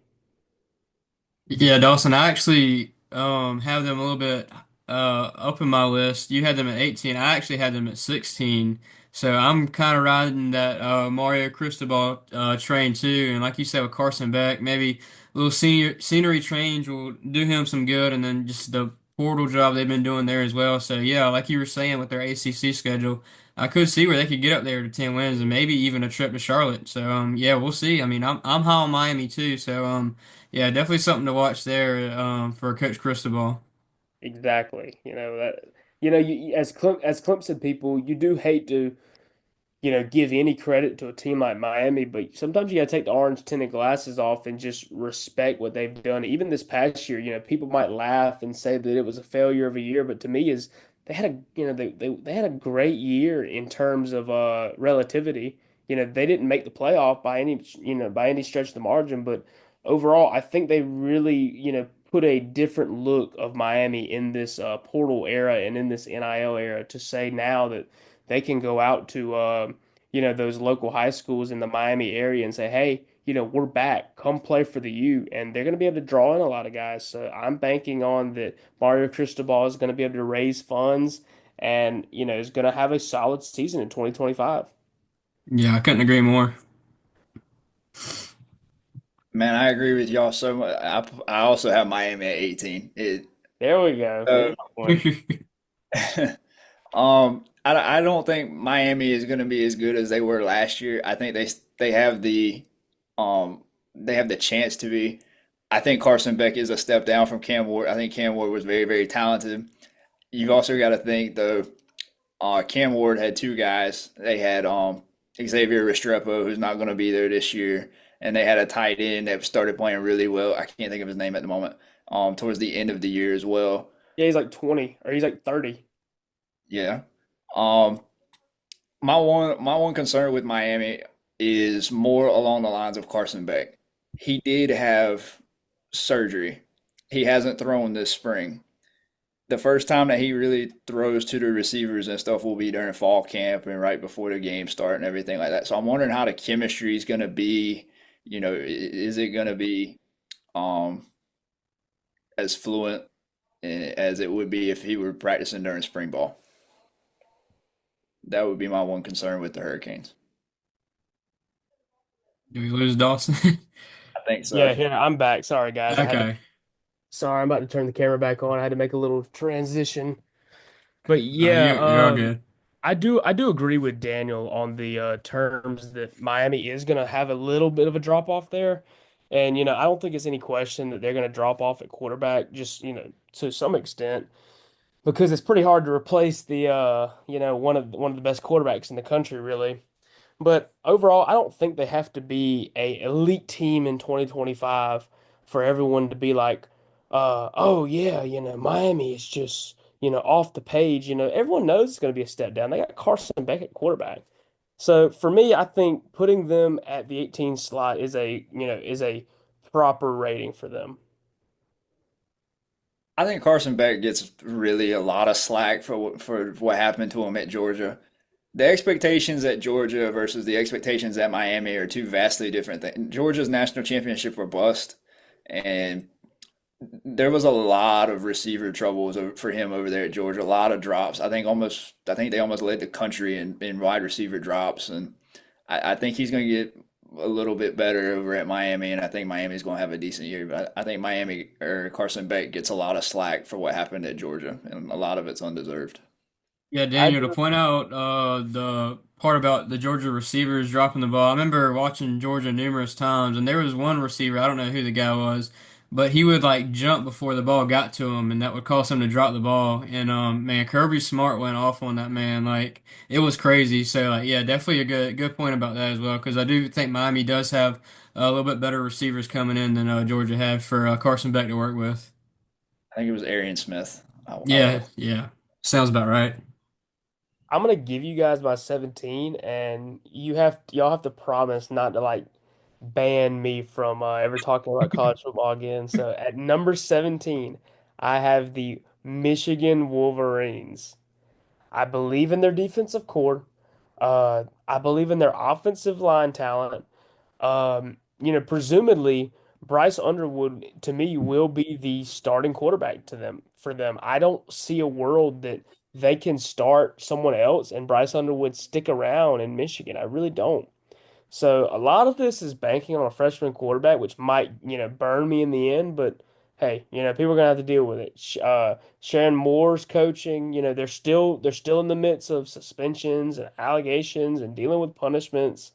Yeah, Dawson, I actually have them a little bit up in my list. You had them at 18. I actually had them at 16. So I'm kind of riding that Mario Cristobal train too. And like you said with Carson Beck, maybe a little scenery change will do him some good. And then just the portal job they've been doing there as well. So yeah, like you were saying with their ACC schedule, I could see where they could get up there to 10 wins and maybe even a trip to Charlotte. So yeah, we'll see. I mean, I'm high on Miami too. So yeah, definitely something to watch there for Coach Cristobal. Exactly. You know that. You know, as Clemson people, you do hate to give any credit to a team like Miami, but sometimes you got to take the orange tinted glasses off and just respect what they've done. Even this past year, people might laugh and say that it was a failure of a year, but to me is they had they had a great year in terms of relativity. You know, they didn't make the playoff by any stretch of the margin, but overall, I think they really, put a different look of Miami in this portal era and in this NIL era to say now that they can go out to those local high schools in the Miami area and say, hey, we're back. Come play for the U. And they're going to be able to draw in a lot of guys. So I'm banking on that Mario Cristobal is going to be able to raise funds and, is going to have a solid season in 2025. Yeah, I couldn't agree more. Man, I agree with y'all so much. I also have Miami at 18. There we go. There's Uh, my one. I don't think Miami is going to be as good as they were last year. I think they have um they have the chance to be. I think Carson Beck is a step down from Cam Ward. I think Cam Ward was very, very talented. You've also got to think though, Cam Ward had two guys. They had Xavier Restrepo, who's not going to be there this year, and they had a tight end that started playing really well. I can't think of his name at the moment. Towards the end of the year as well. Yeah, he's like 20 or he's like 30. Yeah. Um, my one concern with Miami is more along the lines of Carson Beck. He did have surgery. He hasn't thrown this spring. The first time that he really throws to the receivers and stuff will be during fall camp and right before the game start and everything like that. So I'm wondering how the chemistry is going to be. Is it going to be um, as fluent as it would be if he were practicing during spring ball? That would be my one concern with the Hurricanes. Do we lose Dawson? I think so. Yeah, here, I'm back. Sorry, guys. Okay. Sorry, I'm about to turn the camera back on. I had to make a little transition. But yeah, You're all good. I do agree with Daniel on the terms that Miami is going to have a little bit of a drop off there. And, I don't think it's any question that they're going to drop off at quarterback, just, to some extent, because it's pretty hard to replace the, one of the best quarterbacks in the country, really. But overall, I don't think they have to be a elite team in 2025 for everyone to be like, oh yeah, Miami is just, off the page. Everyone knows it's going to be a step down. They got Carson Beck at quarterback. So for me, I think putting them at the 18 slot is a proper rating for them. I think Carson Beck gets really a lot of slack for what happened to him at Georgia. The expectations at Georgia versus the expectations at Miami are two vastly different things. Georgia's national championship were bust, and there was a lot of receiver troubles for him over there at Georgia. A lot of drops. I think they almost led the country in wide receiver drops, and I think he's going to get a little bit better over at Miami, and I think Miami's going to have a decent year. But I think Miami or Carson Beck gets a lot of slack for what happened at Georgia, and a lot of it's undeserved. Yeah, I Daniel, to point out the part about the Georgia receivers dropping the ball. I remember watching Georgia numerous times, and there was one receiver, I don't know who the guy was, but he would like jump before the ball got to him, and that would cause him to drop the ball. And man, Kirby Smart went off on that man. Like it was crazy. So like, yeah, definitely a good point about that as well, because I do think Miami does have a little bit better receivers coming in than Georgia had for Carson Beck to work with. I think it was Arian Smith. I Yeah, want yeah, sounds about right. I'm gonna give you guys my 17, and y'all have to promise not to like ban me from ever talking about college football again. So at number 17, I have the Michigan Wolverines. I believe in their defensive core. I believe in their offensive line talent. Presumably Bryce Underwood to me will be the starting quarterback to them for them. I don't see a world that they can start someone else and Bryce Underwood stick around in Michigan. I really don't. So a lot of this is banking on a freshman quarterback, which might, burn me in the end, but hey, people are gonna have to deal with it. Sharon Moore's coaching, they're still in the midst of suspensions and allegations and dealing with punishments.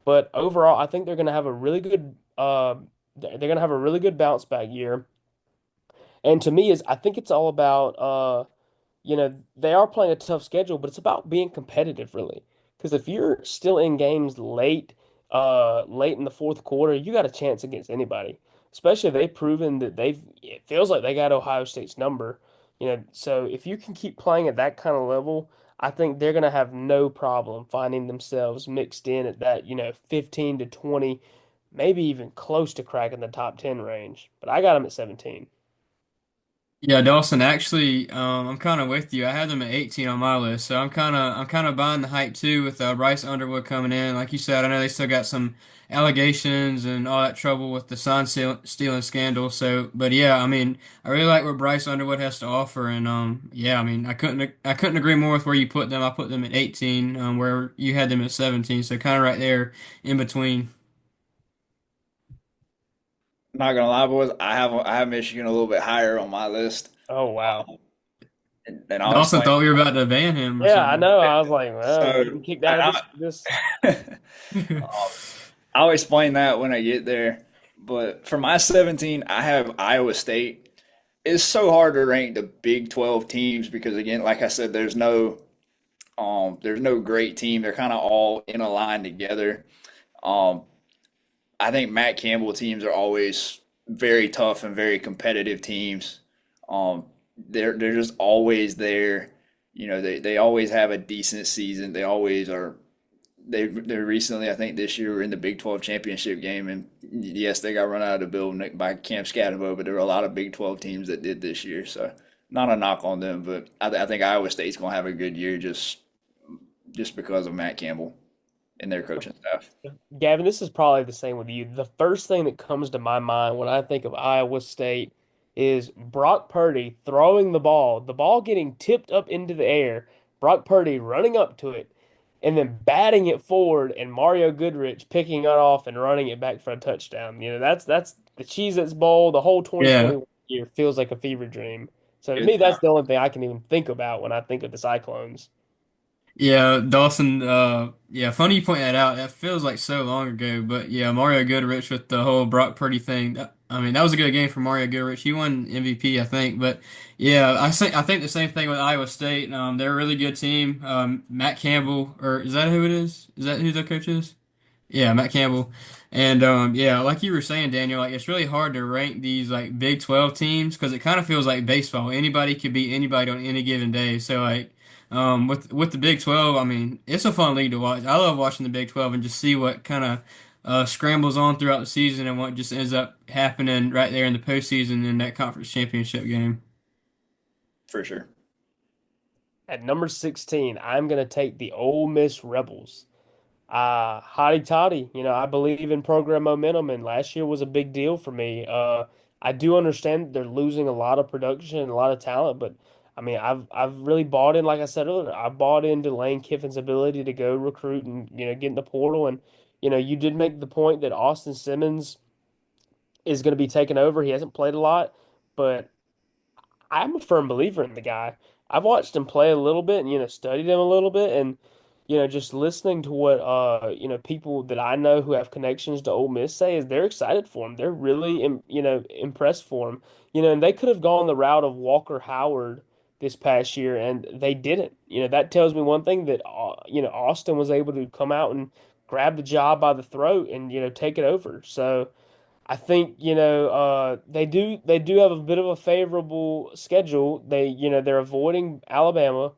But overall, I think they're gonna have a really good bounce back year. And to me, is I think it's all about they are playing a tough schedule, but it's about being competitive, really. Because if you're still in games late in the fourth quarter, you got a chance against anybody. Especially if they've proven that it feels like they got Ohio State's number. So if you can keep playing at that kind of level, I think they're gonna have no problem finding themselves mixed in at that, 15 to 20, maybe even close to cracking the top 10 range. But I got them at 17. Yeah, Dawson. Actually, I'm kind of with you. I had them at 18 on my list, so I'm kind of buying the hype too with Bryce Underwood coming in. Like you said, I know they still got some allegations and all that trouble with the stealing scandal. So, but yeah, I mean, I really like what Bryce Underwood has to offer, and yeah, I mean, I couldn't agree more with where you put them. I put them at 18, where you had them at 17, so kind of right there in between. not gonna lie, boys. I have Michigan a little bit higher on my list. Oh wow. And I'll Dawson explain. thought we were about to ban him or Yeah, I something. know. I was like, well, So, you getting kicked out of this. I'll explain that when I get there. But for my 17, I have Iowa State. It's so hard to rank the Big 12 teams because again, like I said, there's no great team. They're kind of all in a line together. Um, I think Matt Campbell teams are always very tough and very competitive teams. Um, they're just always there. They always have a decent season. They always are. They recently, I think this year, were in the Big 12 championship game, and yes, they got run out of the building by Camp Scatabo, but there were a lot of Big 12 teams that did this year. So not a knock on them, but I think Iowa State's gonna have a good year just because of Matt Campbell and their coaching staff. Gavin, this is probably the same with you. The first thing that comes to my mind when I think of Iowa State is Brock Purdy throwing the ball getting tipped up into the air, Brock Purdy running up to it, and then batting it forward, and Mario Goodrich picking it off and running it back for a touchdown. That's the Cheez-Its Bowl. The whole Yeah. 2021 year feels like a fever dream. So to Good me, that's time. the only thing I can even think about when I think of the Cyclones. Yeah, Dawson, yeah, funny you point that out. That feels like so long ago, but yeah, Mario Goodrich with the whole Brock Purdy thing. I mean, that was a good game for Mario Goodrich. He won MVP, I think, but yeah, I think the same thing with Iowa State. They're a really good team. Matt Campbell, or is that who it is? Is that who the coach is? Yeah, Matt Campbell. And yeah, like you were saying, Daniel, like it's really hard to rank these like Big 12 teams because it kind of feels like baseball. Anybody could beat anybody on any given day. So like with the Big 12, I mean, it's a fun league to watch. I love watching the Big 12 and just see what kind of scrambles on throughout the season and what just ends up happening right there in the postseason in that conference championship game. For sure. At number 16, I'm going to take the Ole Miss Rebels. Hotty toddy, I believe in program momentum, and last year was a big deal for me. I do understand that they're losing a lot of production and a lot of talent, but I mean, I've really bought in, like I said earlier, I bought into Lane Kiffin's ability to go recruit and get in the portal, and you did make the point that Austin Simmons is going to be taking over. He hasn't played a lot, but I'm a firm believer in the guy. I've watched him play a little bit and studied him a little bit, and just listening to what people that I know who have connections to Ole Miss say is they're excited for him. They're really impressed for him. And they could have gone the route of Walker Howard this past year, and they didn't. That tells me one thing that Austin was able to come out and grab the job by the throat and take it over. So. I think they do have a bit of a favorable schedule. They're avoiding Alabama,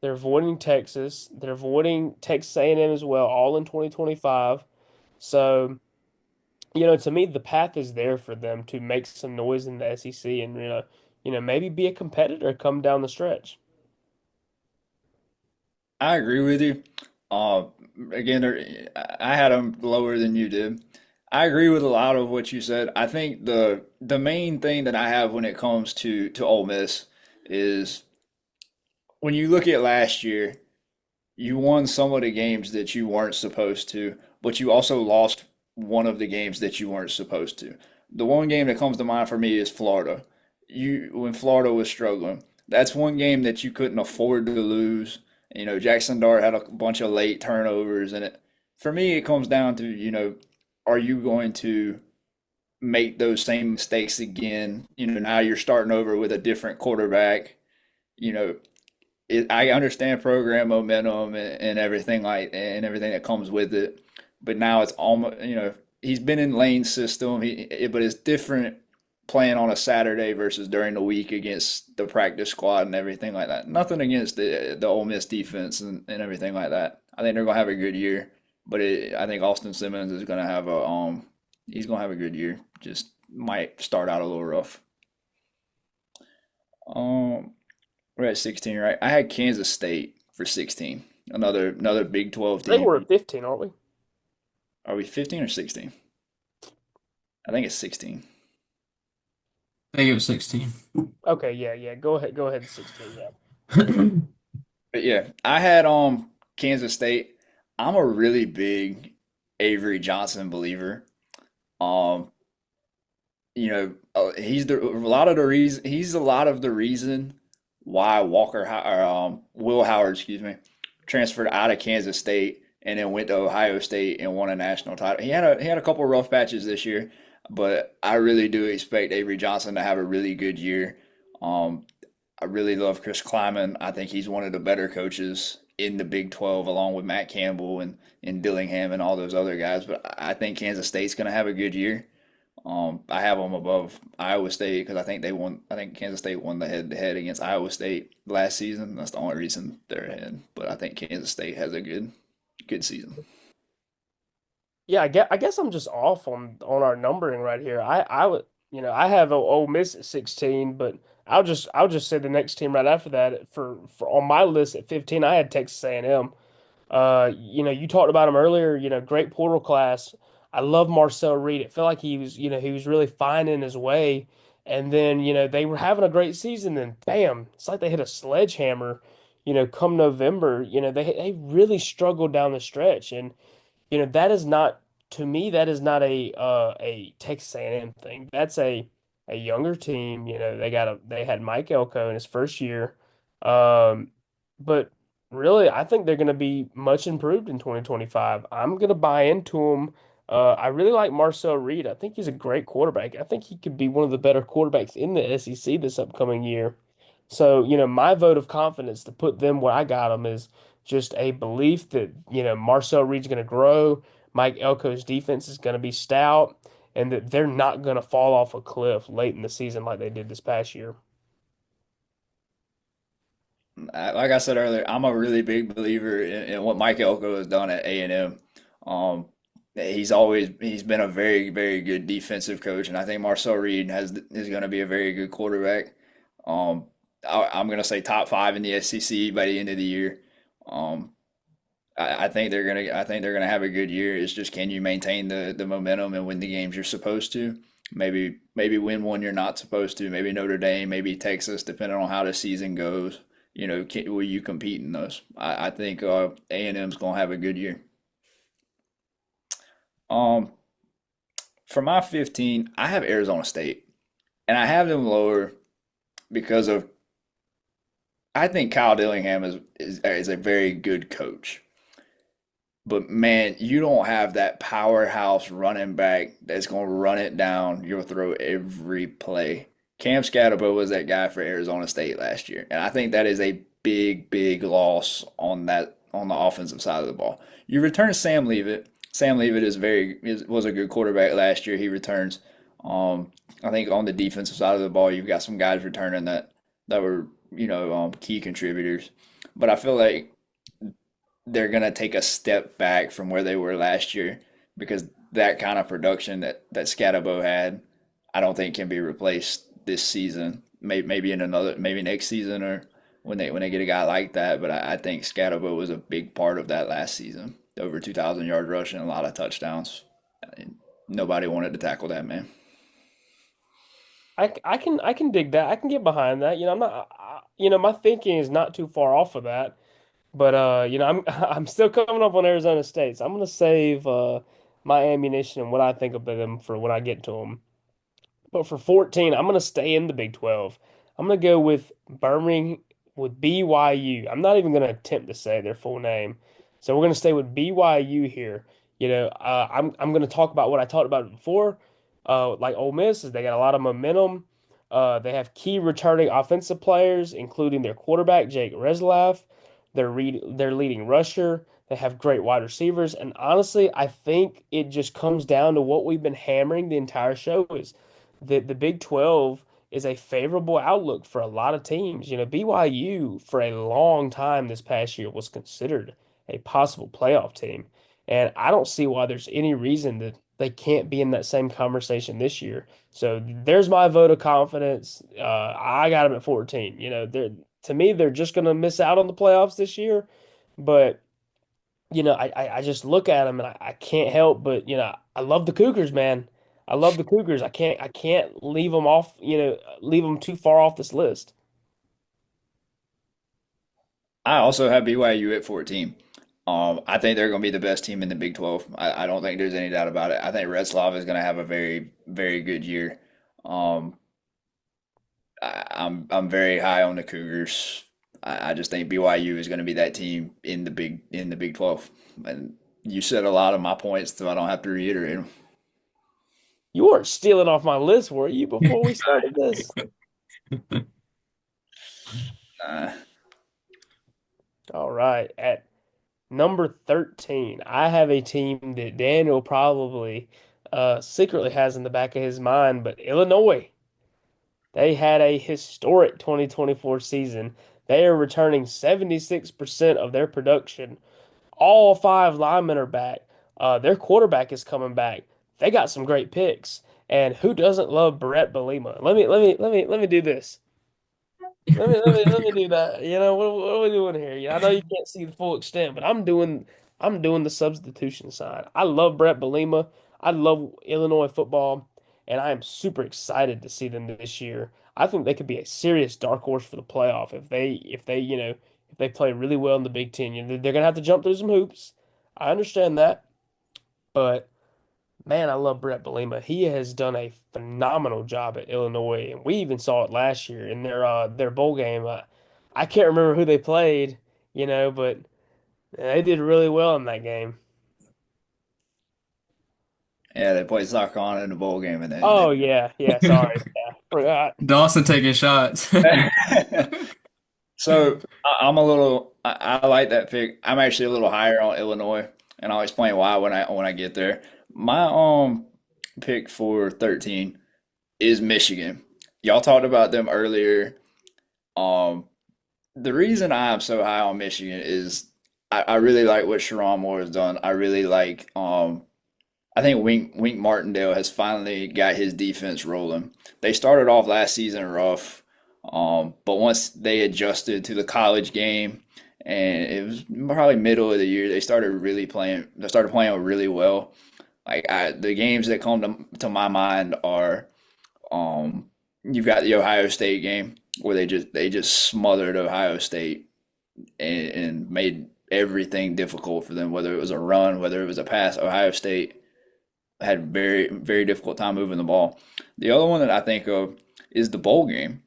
they're avoiding Texas, they're avoiding Texas A&M as well, all in 2025. So to me, the path is there for them to make some noise in the SEC and maybe be a competitor come down the stretch. I agree with you. Uh, Again, I had them lower than you did. I agree with a lot of what you said. I think the main thing that I have when it comes to Ole Miss is when you look at last year, you won some of the games that you weren't supposed to, but you also lost one of the games that you weren't supposed to. The one game that comes to mind for me is Florida. When Florida was struggling, that's one game that you couldn't afford to lose. Jackson Dart had a bunch of late turnovers, and for me, it comes down to, are you going to make those same mistakes again? Now you're starting over with a different quarterback. You know, I understand program momentum and everything and everything that comes with it, but now it's almost he's been in Lane's system. But it's different playing on a Saturday versus during the week against the practice squad and everything like that. Nothing against the Ole Miss defense and everything like that. I think they're gonna have a good year, but I think Austin Simmons is gonna have a he's gonna have a good year. Just might start out a little rough. Um, we're at 16, right? I had Kansas State for 16. Another Big 12 I think team. we're at 15, aren't we? Are we 15 or 16? I think it's 16. I think it was 16. Okay, yeah, yeah. Go ahead, 16. Yeah. But yeah, I had Kansas State. I'm a really big Avery Johnson believer. Um, he's a lot of the reason why Will Howard, excuse me, transferred out of Kansas State and then went to Ohio State and won a national title. He had a couple rough patches this year, but I really do expect Avery Johnson to have a really good year. Um, I really love Chris Kleiman. I think he's one of the better coaches in the Big 12, along with Matt Campbell and Dillingham and all those other guys. But I think Kansas State's going to have a good year. I have them above Iowa State because I think they won. I think Kansas State won the head-to-head against Iowa State last season. That's the only reason they're ahead. But I think Kansas State has a good season. Yeah, I guess I'm just off on our numbering right here. I would I have Ole Miss at 16, but I'll just say the next team right after that for on my list at 15 I had Texas A&M. You talked about him earlier, great portal class. I love Marcel Reed. It felt like he was really finding his way. And then, they were having a great season, and bam, it's like they hit a sledgehammer, come November. They really struggled down the stretch. And that is not to me that is not a Texas A&M thing. That's a younger team. They had Mike Elko in his first year, um, but really I think they're going to be much improved in 2025. I'm going to buy into them. I really like Marcel Reed. I think he's a great quarterback. I think he could be one of the better quarterbacks in the SEC this upcoming year. So, my vote of confidence to put them where I got them is just a belief that, Marcel Reed's going to grow, Mike Elko's defense is going to be stout, and that they're not going to fall off a cliff late in the season like they did this past year. Like I said earlier, I'm a really big believer in what Mike Elko has done at A&M. Um, he's been a very very good defensive coach, and I think Marcel Reed is going to be a very good quarterback. Um, I'm going to say top five in the SEC by the end of the year. Um, I think they're gonna have a good year. It's just can you maintain the momentum and win the games you're supposed to? Maybe win one you're not supposed to. Maybe Notre Dame, maybe Texas, depending on how the season goes. Will you compete in those? I think A&M's gonna have a good year. Um, for my 15, I have Arizona State, and I have them lower because of I think Kyle Dillingham is a very good coach. But man, you don't have that powerhouse running back that's going to run it down your throat every play. Cam Scatterbo was that guy for Arizona State last year, and I think that is a big, big loss on the offensive side of the ball. You return Sam Leavitt. Sam Leavitt was a good quarterback last year. He returns. I think on the defensive side of the ball, you've got some guys returning that were key contributors. But I feel like they're gonna take a step back from where they were last year because that kind of production that Scatabo had, I don't think can be replaced this season. Maybe in another, maybe next season or when they get a guy like that. But I think Scatabo was a big part of that last season. Over 2,000 yard rushing, a lot of touchdowns. Nobody wanted to tackle that man. I can dig that. I can get behind that. I'm not my thinking is not too far off of that. But I'm I'm still coming up on Arizona State. So I'm gonna save my ammunition and what I think of them for when I get to them. But for 14, I'm going to stay in the Big 12. I'm going to go with Birmingham with BYU. I'm not even going to attempt to say their full name. So we're going to stay with BYU here. I'm going to talk about what I talked about before. Like Ole Miss is they got a lot of momentum. They have key returning offensive players, including their quarterback Jake Reslov, their leading rusher. They have great wide receivers, and honestly, I think it just comes down to what we've been hammering the entire show is the Big 12 is a favorable outlook for a lot of teams. BYU for a long time this past year was considered a possible playoff team. And I don't see why there's any reason that they can't be in that same conversation this year. So there's my vote of confidence. I got them at 14. To me, they're just going to miss out on the playoffs this year. But I just look at them and I can't help but, I love the Cougars, man. I love the Cougars. I can't leave them off, leave them too far off this list. I also have BYU at 14. I think they're going to be the best team in the Big 12. I don't think there's any doubt about it. I think Retzlaff is going to have a very, very good year. Um, I'm very high on the Cougars. I just think BYU is going to be that team in the Big 12. And you said a lot of my points, so I don't have to reiterate them. You weren't stealing off my list, were you, before we started this? Uh, All right. At number 13, I have a team that Daniel probably secretly has in the back of his mind, but Illinois. They had a historic 2024 season. They are returning 76% of their production. All five linemen are back. Their quarterback is coming back. They got some great picks. And who doesn't love Brett Belima? Let me do this. Let me do that. What are we doing here? I know you can't see the full extent, but I'm doing the substitution sign. I love Brett Belima. I love Illinois football, and I am super excited to see them this year. I think they could be a serious dark horse for the playoff if they play really well in the Big Ten. They're gonna have to jump through some hoops. I understand that, but man, I love Brett Belima. He has done a phenomenal job at Illinois, and we even saw it last year in their bowl game. I can't remember who they played, but they did really well in that game. yeah, they played soccer on in the bowl game, and Oh yeah, yeah. Sorry, yeah, forgot. Dawson taking shots. they So I'm a little. I like that pick. I'm actually a little higher on Illinois, and I'll explain why when I get there. My pick for 13 is Michigan. Y'all talked about them earlier. Um, the reason I'm so high on Michigan is I really like what Sharon Moore has done. I really like I think Wink Martindale has finally got his defense rolling. They started off last season rough, but once they adjusted to the college game, and it was probably middle of the year, they started really playing. They started playing really well. The games that come to my mind are you've got the Ohio State game where they just smothered Ohio State and made everything difficult for them, whether it was a run, whether it was a pass. Ohio State had very, very difficult time moving the ball. The other one that I think of is the bowl game.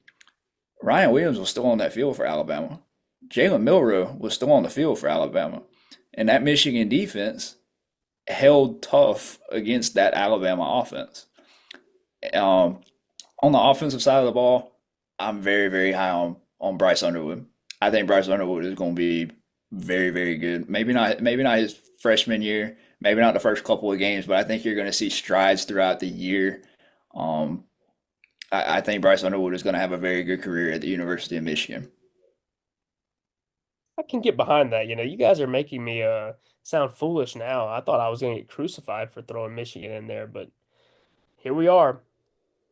Ryan Williams was still on that field for Alabama. Jalen Milroe was still on the field for Alabama. And that Michigan defense held tough against that Alabama offense. Um, on the offensive side of the ball, I'm very, very high on Bryce Underwood. I think Bryce Underwood is going to be very, very good. Maybe not his freshman year, maybe not the first couple of games, but I think you're going to see strides throughout the year. Um, I think Bryce Underwood is going to have a very good career at the University of Michigan. I can get behind that. You guys are making me sound foolish now. I thought I was going to get crucified for throwing Michigan in there, but here we are.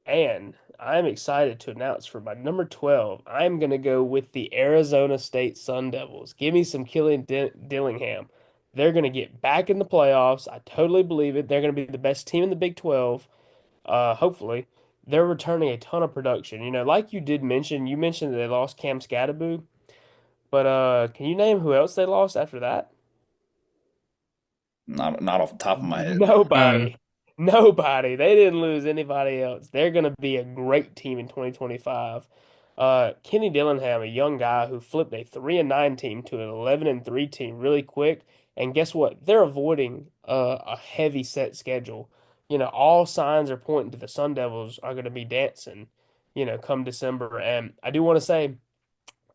And I'm excited to announce for my number 12, I'm going to go with the Arizona State Sun Devils. Give me some Dillingham. They're going to get back in the playoffs. I totally believe it. They're going to be the best team in the Big 12. Hopefully. They're returning a ton of production. Like you did mention, you mentioned that they lost Cam Scatterbo, but can you name who else they lost after that? Not off the top of my head. Uh, Nobody. Nobody. They didn't lose anybody else. They're going to be a great team in 2025. Kenny Dillingham, a young guy who flipped a 3-9 team to an 11-3 team really quick. And guess what? They're avoiding a heavy set schedule. All signs are pointing to the Sun Devils are going to be dancing, come December. And I do want to say,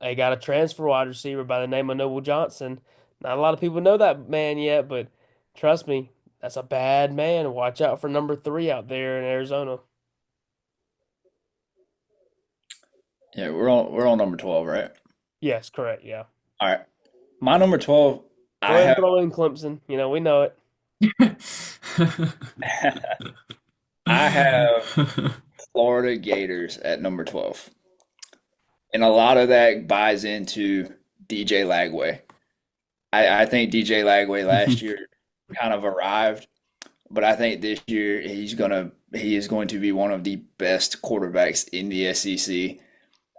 they got a transfer wide receiver by the name of Noble Johnson. Not a lot of people know that man yet, but trust me, that's a bad man. Watch out for number 3 out there in Arizona. Yeah, we're on number 12, right? Yes, correct. Yeah. All right. My number 12, Go I ahead and have throw in Clemson. We know it. I have Florida Gators at number 12. And a lot of that buys into DJ Lagway. I think DJ Lagway last year kind of arrived, but I think this year he is going to be one of the best quarterbacks in the SEC.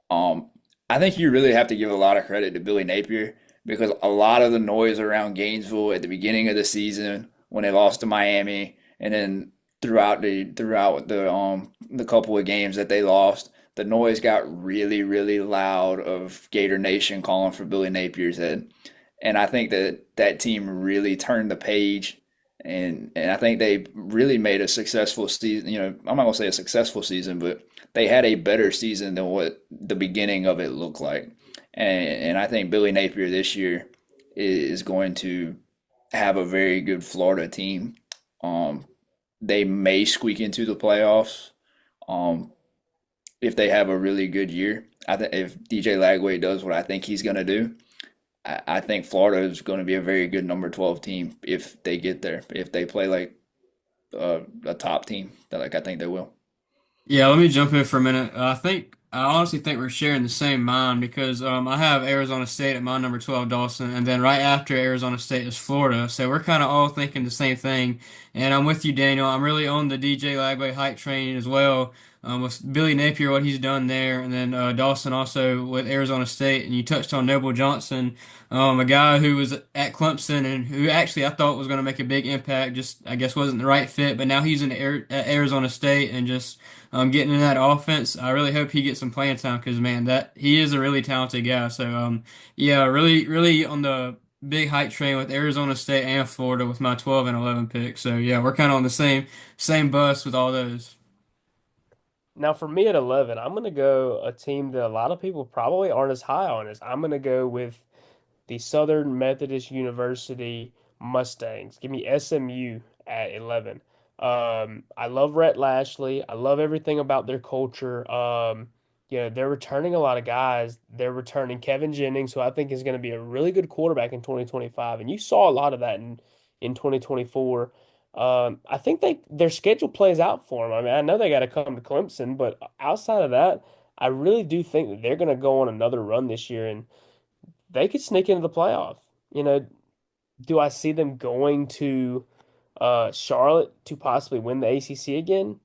Um, I think you really have to give a lot of credit to Billy Napier because a lot of the noise around Gainesville at the beginning of the season when they lost to Miami, and then throughout the couple of games that they lost, the noise got really, really loud of Gator Nation calling for Billy Napier's head. And I think that that team really turned the page, and I think they really made a successful season. I'm not gonna say a successful season, but they had a better season than what the beginning of it looked like. And I think Billy Napier this year is going to have a very good Florida team. Um, they may squeak into the playoffs um, if they have a really good year. I think if DJ Lagway does what I think he's going to do, I think Florida is going to be a very good number 12 team if they get there. If they play like a top team, that like I think they will. Yeah, let me jump in for a minute. I honestly think we're sharing the same mind because I have Arizona State at my number 12, Dawson, and then right after Arizona State is Florida. So we're kind of all thinking the same thing. And I'm with you, Daniel. I'm really on the DJ Lagway hype train as well. With Billy Napier, what he's done there, and then Dawson also with Arizona State, and you touched on Noble Johnson, a guy who was at Clemson and who actually I thought was going to make a big impact, just I guess wasn't the right fit, but now he's at Arizona State and just getting in that offense. I really hope he gets some playing time because man, that he is a really talented guy. So yeah, really, really on the big hype train with Arizona State and Florida with my 12 and 11 picks. So yeah, we're kind of on the same bus with all those. Now, for me at 11, I'm going to go a team that a lot of people probably aren't as high on. Is I'm going to go with the Southern Methodist University Mustangs. Give me SMU at 11. I love Rhett Lashley. I love everything about their culture. They're returning a lot of guys. They're returning Kevin Jennings, who I think is going to be a really good quarterback in 2025. And you saw a lot of that in 2024. I think their schedule plays out for them. I mean, I know they got to come to Clemson, but outside of that, I really do think that they're going to go on another run this year and they could sneak into the playoff. You know, do I see them going to Charlotte to possibly win the ACC again?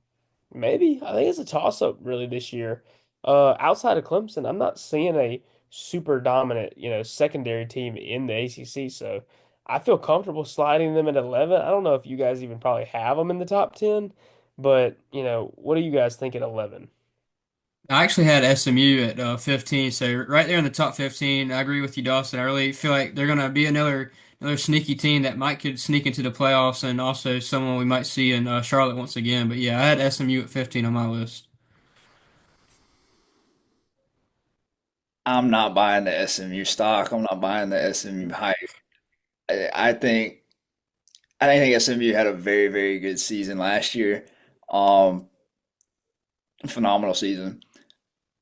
Maybe. I think it's a toss-up really this year. Outside of Clemson, I'm not seeing a super dominant, secondary team in the ACC. So I feel comfortable sliding them at 11. I don't know if you guys even probably have them in the top 10, but what do you guys think at 11? I actually had SMU at 15, so right there in the top 15. I agree with you, Dawson. I really feel like they're going to be another another sneaky team that might could sneak into the playoffs, and also someone we might see in Charlotte once again. But yeah, I had SMU at 15 on my list. I'm not buying the SMU stock. I'm not buying the SMU hype. I think I think SMU had a very, very good season last year. Um, Phenomenal season.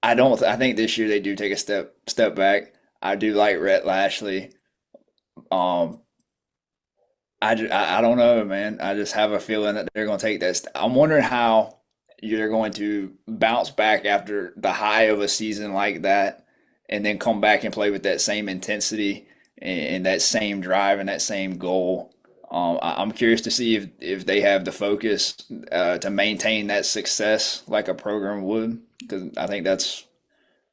I think this year they do take a step back. I do like Rhett Lashley. Um, I don't know, man. I just have a feeling that they're going to take that. I'm wondering how you're going to bounce back after the high of a season like that, and then come back and play with that same intensity and that same drive and that same goal. I'm curious to see if they have the focus to maintain that success like a program would, because I think that's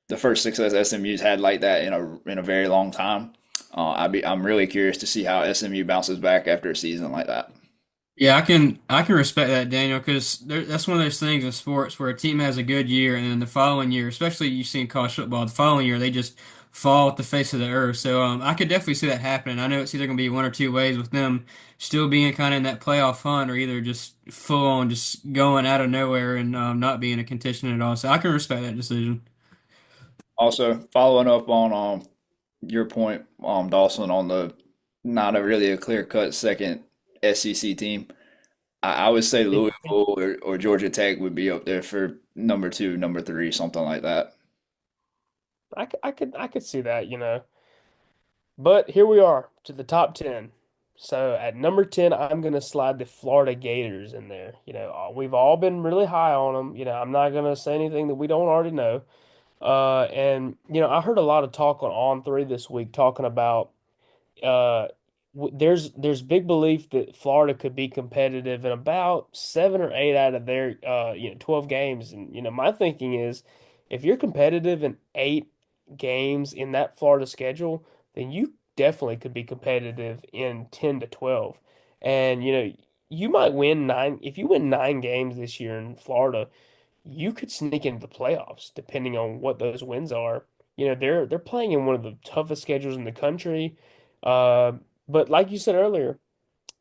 the first success SMU's had like that in a very long time. I'm really curious to see how SMU bounces back after a season like that. Yeah, I can respect that, Daniel, because that's one of those things in sports where a team has a good year, and then the following year, especially you see in college football, the following year they just fall at the face of the earth. So I could definitely see that happening. I know it's either going to be one or two ways with them still being kind of in that playoff hunt, or either just full on just going out of nowhere and not being a contention at all. So I can respect that decision. Also, following up on your point, Dawson, on the not a really a clear-cut second SEC team. I would say Louisville or Georgia Tech would be up there for number two, number three, something like that. I could see that, But here we are to the top 10. So at number 10, I'm going to slide the Florida Gators in there. We've all been really high on them. I'm not going to say anything that we don't already know. And I heard a lot of talk on three this week talking about uh, there's big belief that Florida could be competitive in about 7 or 8 out of their 12 games. And my thinking is, if you're competitive in 8 games in that Florida schedule, then you definitely could be competitive in 10 to 12. And you might win nine. If you win 9 games this year in Florida, you could sneak into the playoffs depending on what those wins are. They're playing in one of the toughest schedules in the country. Uh, but like you said earlier,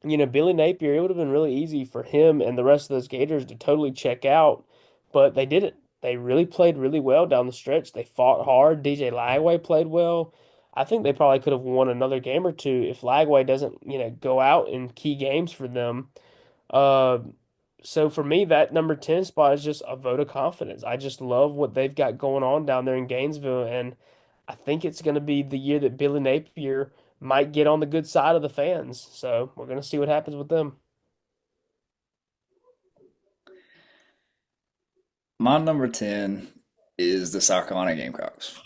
Billy Napier, it would have been really easy for him and the rest of those Gators to totally check out, but they didn't. They really played really well down the stretch. They fought hard. DJ Lagway played well. I think they probably could have won another game or two if Lagway doesn't, go out in key games for them. Uh, so for me, that number 10 spot is just a vote of confidence. I just love what they've got going on down there in Gainesville, and I think it's going to be the year that Billy Napier might get on the good side of the fans. So we're going to see what happens with them. My number 10 is the South Carolina Gamecocks.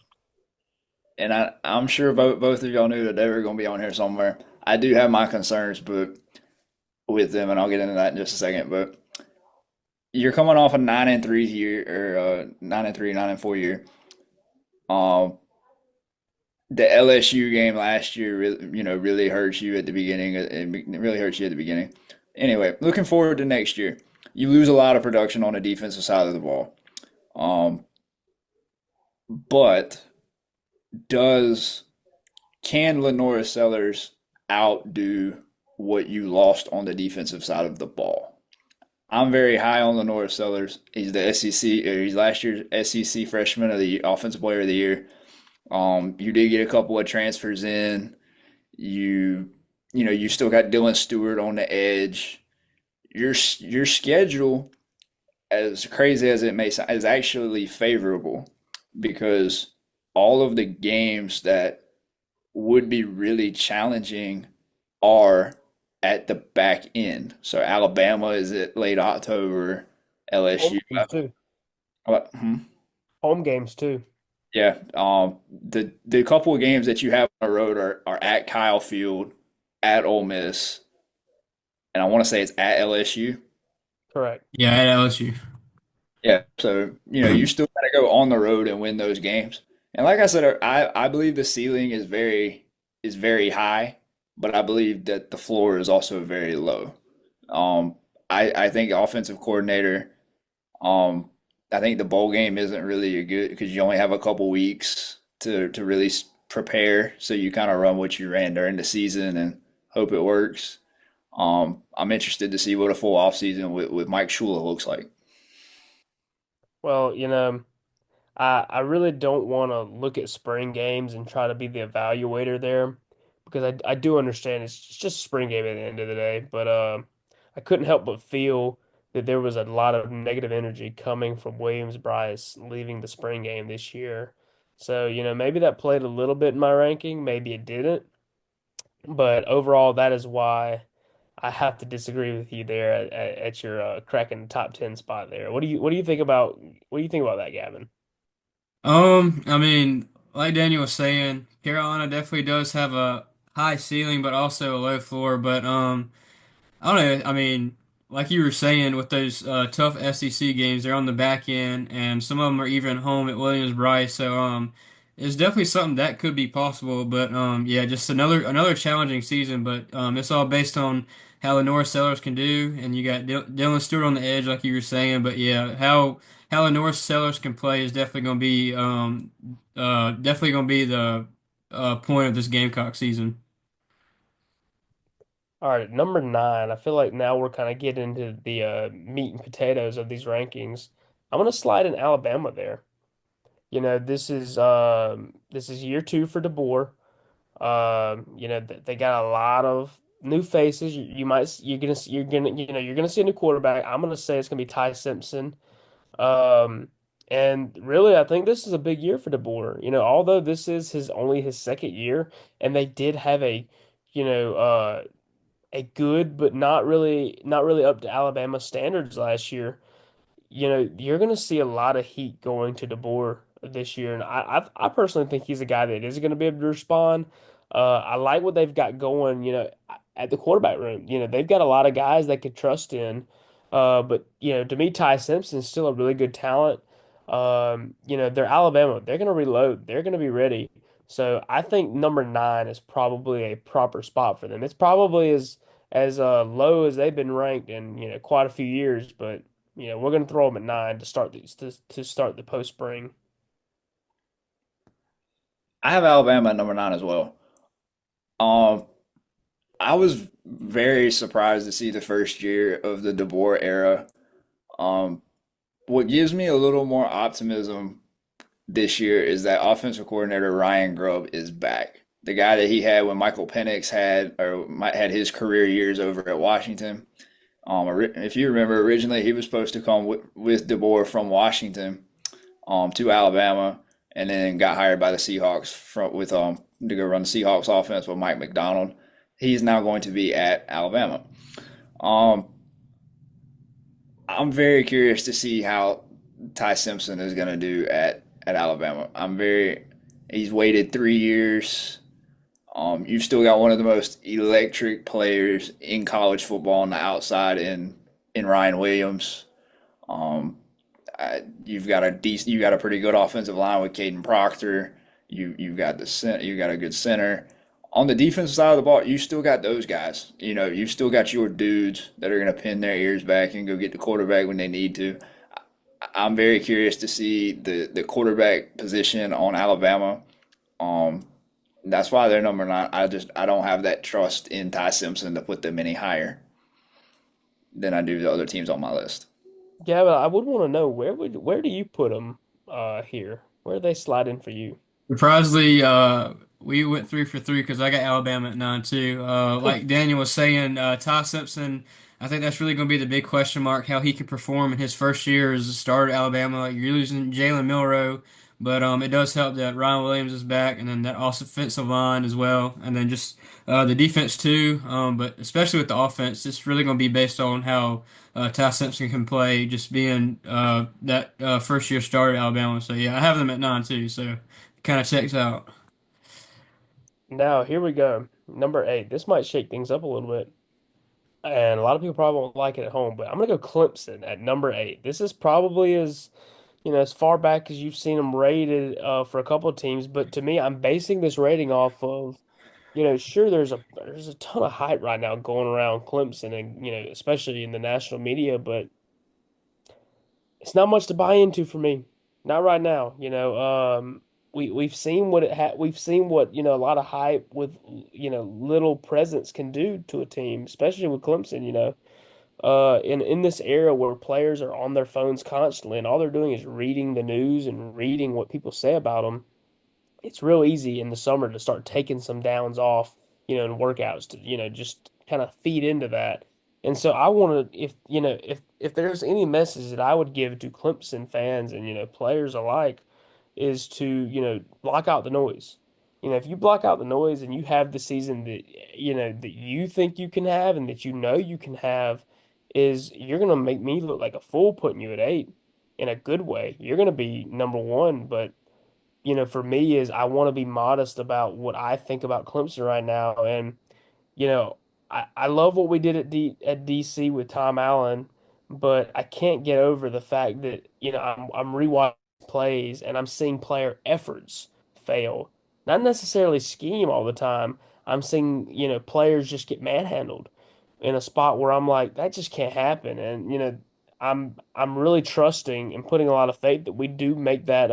And I'm sure both of y'all knew that they were going to be on here somewhere. I do have my concerns, but with them, and I'll get into that in just a second. But you're coming off a 9-3 year, or 9-3, 9-4 year. Um, the LSU game last year, really hurt you at the beginning. It really hurt you at the beginning. Anyway, looking forward to next year. You lose a lot of production on the defensive side of the ball. Um, but does can Lenora Sellers outdo what you lost on the defensive side of the ball? I'm very high on Lenora Sellers. He's the SEC, or he's last year's SEC Freshman of the Offensive Player of the Year. You did get a couple of transfers in. You you still got Dylan Stewart on the edge. Your schedule, as crazy as it may sound, is actually favorable because all of the games that would be really challenging are at the back end. So Alabama is at late October, Home LSU. games too. Hmm? Home games too. Yeah, the couple of games that you have on the road are at Kyle Field, at Ole Miss, and I want to say it's at LSU. Correct. Yeah, at LSU. Yeah, so you still got to go on the road and win those games. And like I said, I believe the ceiling is very high, but I believe that the floor is also very low. Um, I think offensive coordinator. Um, I think the bowl game isn't really a good because you only have a couple weeks to really prepare. So you kind of run what you ran during the season, Hope it works. I'm interested to see what a full offseason with Mike Shula looks like. Well, I really don't want to look at spring games and try to be the evaluator there because I do understand it's just a spring game at the end of the day. But I couldn't help but feel that there was a lot of negative energy coming from Williams Bryce leaving the spring game this year. So, maybe that played a little bit in my ranking, maybe it didn't. But overall, that is why I have to disagree with you there at your cracking top 10 spot there. What do you think about that, Gavin? I mean, like Daniel was saying, Carolina definitely does have a high ceiling, but also a low floor. But I don't know. I mean, like you were saying, with those tough SEC games, they're on the back end, and some of them are even home at Williams-Brice. So it's definitely something that could be possible. But yeah, just another challenging season. But it's all based on how the North Sellers can do, and you got Dylan Stewart on the edge, like you were saying. But yeah, how the North Sellers can play is definitely going to be the point of this Gamecock season. All right, number nine. I feel like now we're kind of getting into the meat and potatoes of these rankings. I'm gonna slide in Alabama there. This is year two for DeBoer. They got a lot of new faces. You're gonna see a new quarterback. I'm gonna say it's gonna be Ty Simpson. Um, and really, I think this is a big year for DeBoer. Although this is his second year, and they did have you know, uh, a good but not really up to Alabama standards last year. You're going to see a lot of heat going to DeBoer this year, and I personally think he's a guy that is going to be able to respond. I like what they've got going, at the quarterback room. They've got a lot of guys they could trust in. But to me, Ty Simpson's still a really good talent. They're Alabama. They're going to reload. They're going to be ready. So I think number nine is probably a proper spot for them. It's probably as low as they've been ranked in quite a few years, but we're going to throw them at nine to start to start the post spring. I have Alabama at number 9 as well. Um, I was very surprised to see the first year of the DeBoer era. Um, what gives me a little more optimism this year is that offensive coordinator Ryan Grubb is back. The guy that he had when Michael Penix had his career years over at Washington. If you remember, originally he was supposed to come with DeBoer from Washington to Alabama, and then got hired by the Seahawks to go run the Seahawks offense with Mike McDonald. He's now going to be at Alabama. Um, I'm very curious to see how Ty Simpson is going to do at Alabama. He's waited 3 years. You've still got one of the most electric players in college football on the outside in Ryan Williams. Um, you got a pretty good offensive line with Caden Proctor. You've got a good center. On the defensive side of the ball, you still got those guys. You've still got your dudes that are going to pin their ears back and go get the quarterback when they need to. I'm very curious to see the quarterback position on Alabama. Um, that's why they're number 9. I don't have that trust in Ty Simpson to put them any higher than I do the other teams on my list. Yeah, but I would want to know where do you put them here? Where do they slide in for you? Surprisingly, we went 3 for 3 because I got Alabama at 9 too. Like Daniel was saying, Ty Simpson, I think that's really going to be the big question mark how he can perform in his first year as a starter at Alabama. Like, you're losing Jalen Milroe, but it does help that Ryan Williams is back, and then that also offensive line as well, and then just the defense too. But especially with the offense, it's really going to be based on how Ty Simpson can play, just being that first year starter at Alabama. So yeah, I have them at 9 too. So kind of checks out. Now, here we go. Number eight. This might shake things up a little bit. And a lot of people probably won't like it at home, but I'm gonna go Clemson at number eight. This is probably as far back as you've seen them rated for a couple of teams, but to me, I'm basing this rating off of, sure there's a ton of hype right now going around Clemson and especially in the national media, but it's not much to buy into for me. Not right now. we've seen what we've seen what, a lot of hype with, little presence can do to a team, especially with Clemson. In this era where players are on their phones constantly and all they're doing is reading the news and reading what people say about them, it's real easy in the summer to start taking some downs off, in workouts to, just kind of feed into that. And so I want to, if there's any message that I would give to Clemson fans and, players alike, is to, block out the noise. If you block out the noise and you have the season that, that you think you can have and that you can have, is you're going to make me look like a fool putting you at 8 in a good way. You're going to be number one, but for me is I want to be modest about what I think about Clemson right now. And, you know, I love what we did at DC with Tom Allen, but I can't get over the fact that, I'm rewatching plays and I'm seeing player efforts fail. Not necessarily scheme all the time. I'm seeing, players just get manhandled in a spot where I'm like, that just can't happen. And, I'm really trusting and putting a lot of faith that we do make that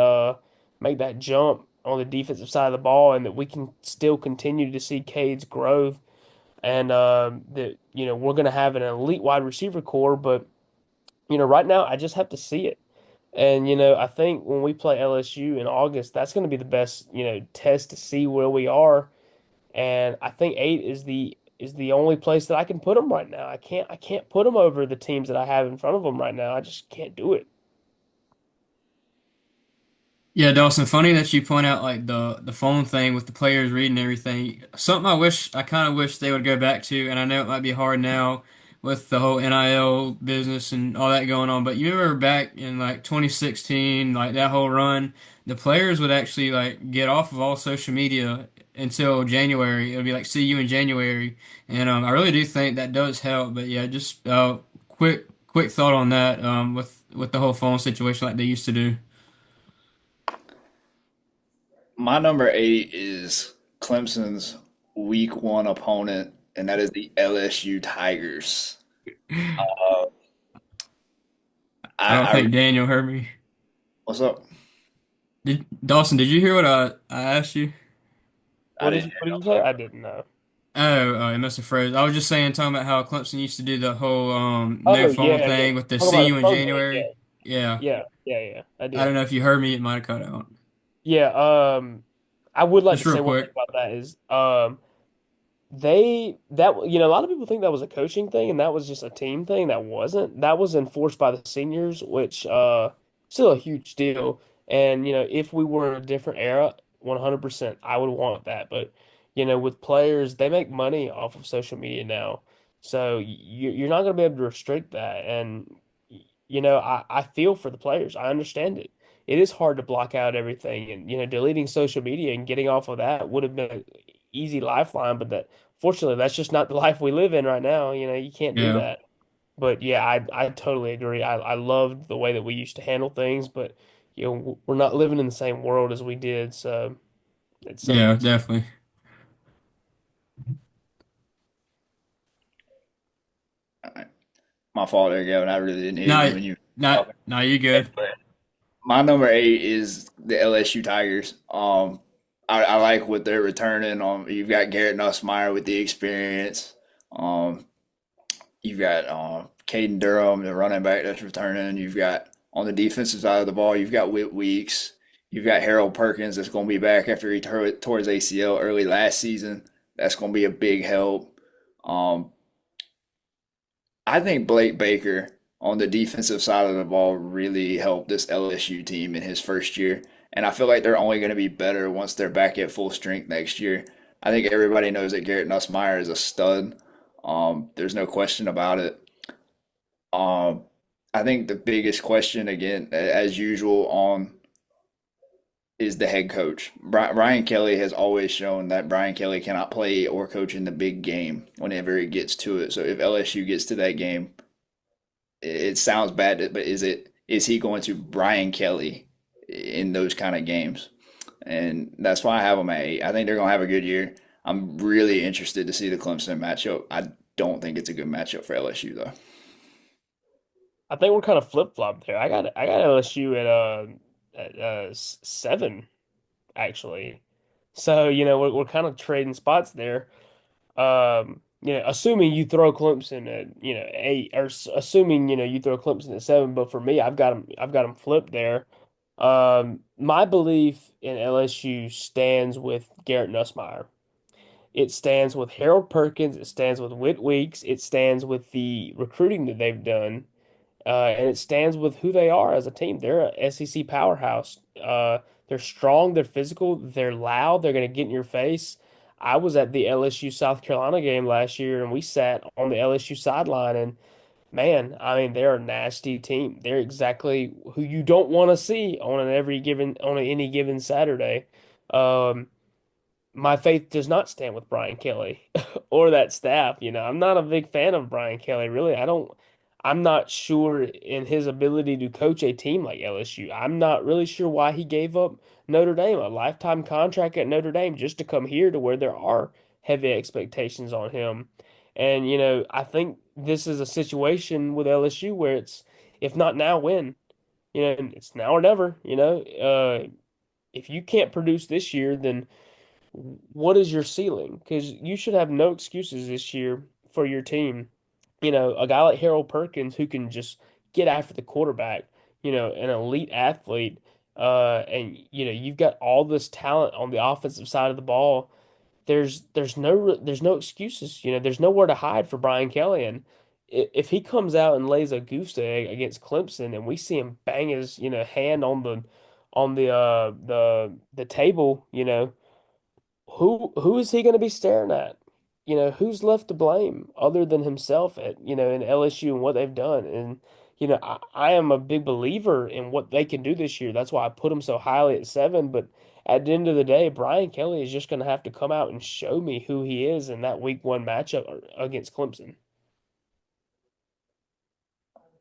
jump on the defensive side of the ball and that we can still continue to see Cade's growth and that we're going to have an elite wide receiver core. But right now I just have to see it. And I think when we play LSU in August, that's going to be the best test to see where we are. And I think 8 is the only place that I can put them right now. I can't put them over the teams that I have in front of them right now. I just can't do it. Yeah, Dawson, funny that you point out like the phone thing with the players reading everything. Something I kind of wish they would go back to, and I know it might be hard now with the whole NIL business and all that going on, but you remember back in like 2016, like that whole run, the players would actually like get off of all social media until January. It would be like see you in January, and I really do think that does help. But yeah, just quick thought on that with the whole phone situation like they used to do. My number 8 is Clemson's week one opponent, and that is the LSU Tigers. Uh, I don't I think Daniel heard me. what's up? Dawson, did you hear what I asked you? I What didn't did hear what did you. you I'm say? sorry. I didn't know. Oh, it must have froze. I was just saying, talking about how Clemson used to do the whole no Oh phone yeah, yeah. thing with the Talk see about you the in phone thing. Yeah, January. Yeah, yeah, yeah, yeah. I I don't did. know if you heard me. It might have cut out. Yeah. I would like to Just real say one thing quick. about that is they that a lot of people think that was a coaching thing and that was just a team thing. That wasn't. That was enforced by the seniors, which still a huge deal. And if we were in a different era, 100% I would want that. But with players, they make money off of social media now. So you're not going to be able to restrict that. And I feel for the players. I understand it. It is hard to block out everything, and deleting social media and getting off of that would have been an easy lifeline, but fortunately that's just not the life we live in right now. You can't do Yeah, that. But yeah, I totally agree. I loved the way that we used to handle things, but we're not living in the same world as we did, so it yeah, sucks. definitely. All right. My fault there, Gavin. I really didn't hear you No, when you were not, talking. no, you good. My number 8 is the LSU Tigers. I like what they're returning. You've got Garrett Nussmeier with the experience. Um, you've got Caden Durham, the running back that's returning. You've got on the defensive side of the ball, you've got Whit Weeks. You've got Harold Perkins that's going to be back after he tore his ACL early last season. That's going to be a big help. Um, I think Blake Baker on the defensive side of the ball really helped this LSU team in his first year. And I feel like they're only going to be better once they're back at full strength next year. I think everybody knows that Garrett Nussmeier is a stud. There's no question about it. Um, I think the biggest question, again, as usual, on is the head coach. Brian Kelly has always shown that Brian Kelly cannot play or coach in the big game whenever it gets to it. So if LSU gets to that game, it sounds bad, but is he going to Brian Kelly in those kind of games? And that's why I have them at 8. I think they're going to have a good year. I'm really interested to see the Clemson matchup. I don't think it's a good matchup for LSU though. I think we're kind of flip-flop there. I got LSU at 7 actually. So, we're kind of trading spots there. Assuming you throw Clemson at, 8, or assuming, you throw Clemson at 7, but for me, I've got them flipped there. My belief in LSU stands with Garrett Nussmeier. It stands with Harold Perkins. It stands with Whit Weeks. It stands with the recruiting that they've done. And it stands with who they are as a team. They're a SEC powerhouse. They're strong, they're physical, they're loud, they're going to get in your face. I was at the LSU South Carolina game last year, and we sat on the LSU sideline, and man, I mean, they're a nasty team. They're exactly who you don't want to see on any given Saturday. Um, my faith does not stand with Brian Kelly or that staff. I'm not a big fan of Brian Kelly, really. I'm not sure in his ability to coach a team like LSU. I'm not really sure why he gave up Notre Dame, a lifetime contract at Notre Dame, just to come here to where there are heavy expectations on him. And, I think this is a situation with LSU where it's, if not now, when? It's now or never, if you can't produce this year, then what is your ceiling? Because you should have no excuses this year for your team. A guy like Harold Perkins who can just get after the quarterback, an elite athlete, and you've got all this talent on the offensive side of the ball. There's no excuses. There's nowhere to hide for Brian Kelly, and if he comes out and lays a goose egg against Clemson, and we see him bang his hand on the table, who is he going to be staring at? Who's left to blame other than himself in LSU and what they've done? And, I am a big believer in what they can do this year. That's why I put them so highly at 7. But at the end of the day, Brian Kelly is just going to have to come out and show me who he is in that week 1 matchup against Clemson.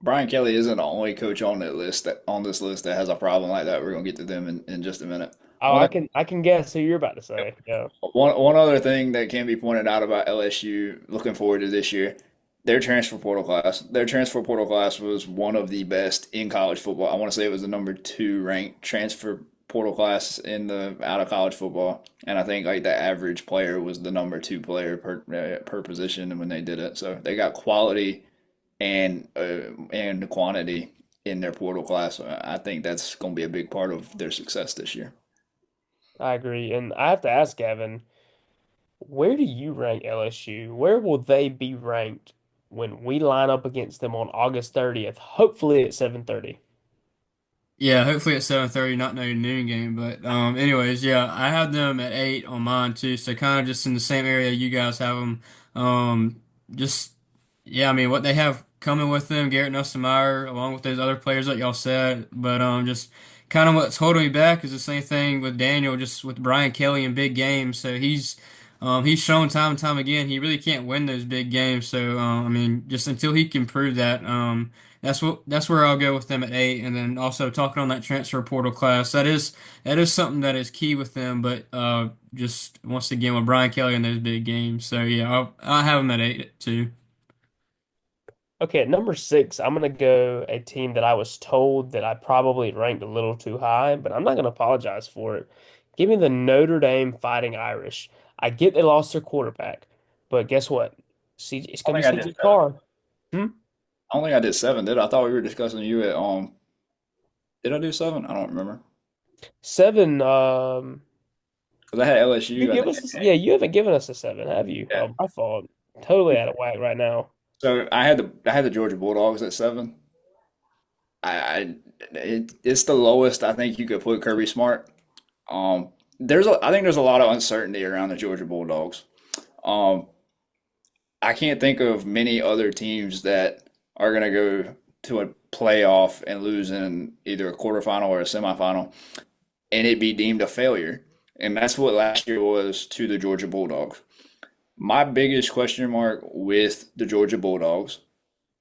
Brian Kelly isn't the only coach on that list that on this list that has a problem like that. We're gonna get to them in just a minute. Oh, I can guess who you're about to say. Yeah. One other thing that can be pointed out about LSU looking forward to this year, their transfer portal class. Their transfer portal class was one of the best in college football. I want to say it was the number 2 ranked transfer portal class in the out of college football, and I think like the average player was the number 2 player per position when they did it. So they got quality and the quantity in their portal class. I think that's going to be a big part of their success this year. I agree. And I have to ask Gavin, where do you rank LSU? Where will they be ranked when we line up against them on August 30th? Hopefully at 7:30. Yeah, hopefully at 7:30, not no noon game. But anyways, yeah, I have them at 8 on mine too. So kind of just in the same area you guys have them. Just yeah, I mean what they have coming with them, Garrett Nussmeier, along with those other players that y'all said. But just kind of what's holding me back is the same thing with Daniel, just with Brian Kelly in big games. So he's shown time and time again he really can't win those big games. So I mean, just until he can prove that. That's where I'll go with them at 8, and then also talking on that transfer portal class. That is something that is key with them, but just once again with Brian Kelly in those big games. So yeah, I'll have them at 8 too. Okay, at number 6, I'm gonna go a team that I was told that I probably ranked a little too high, but I'm not gonna apologize for it. Give me the Notre Dame Fighting Irish. I get they lost their quarterback, but guess what? It's I gonna don't be think I did CJ 7. Carr. Hmm? I don't think I did 7, did I? I thought we were discussing you at did I do 7? I don't remember. 7. Because I had You LSU, I give think. us yeah, you haven't given us a 7, have you? Yeah. Oh, my fault. Totally out of whack right now. So I had the Georgia Bulldogs at 7. It's the lowest I think you could put Kirby Smart. I think there's a lot of uncertainty around the Georgia Bulldogs. Um, I can't think of many other teams that are going to go to a playoff and lose in either a quarterfinal or a semifinal and it be deemed a failure. And that's what last year was to the Georgia Bulldogs. My biggest question mark with the Georgia Bulldogs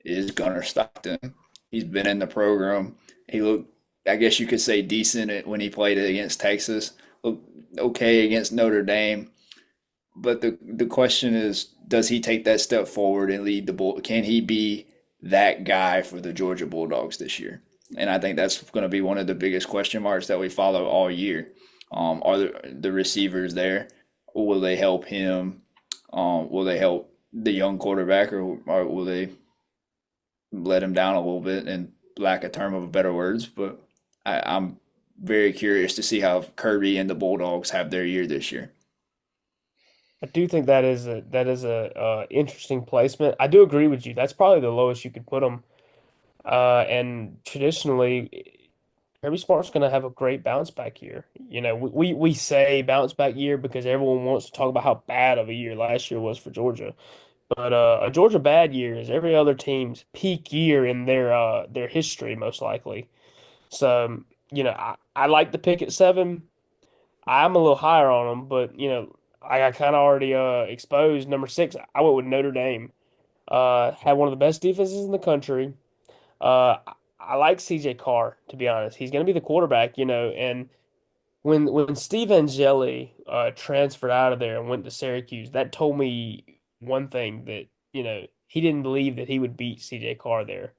is Gunnar Stockton. He's been in the program. He looked, I guess you could say, decent when he played against Texas. Looked okay against Notre Dame. But the question is, does he take that step forward and lead the Bull? Can he be that guy for the Georgia Bulldogs this year? And I think that's going to be one of the biggest question marks that we follow all year. Are the receivers there? Will they help him? Will they help the young quarterback, or will they let him down a little bit, and lack a term of better words? But I'm very curious to see how Kirby and the Bulldogs have their year this year. I do think that is a interesting placement. I do agree with you. That's probably the lowest you could put them. And traditionally, Kirby Smart's going to have a great bounce back year. You know, we say bounce back year because everyone wants to talk about how bad of a year last year was for Georgia. But a Georgia bad year is every other team's peak year in their history, most likely. So, you know, I like the pick at 7. I'm a little higher on them, but I kind of already exposed number 6. I went with Notre Dame. Had one of the best defenses in the country. I like CJ Carr, to be honest. He's going to be the quarterback, and when Steve Angeli transferred out of there and went to Syracuse, that told me one thing that, he didn't believe that he would beat CJ Carr there.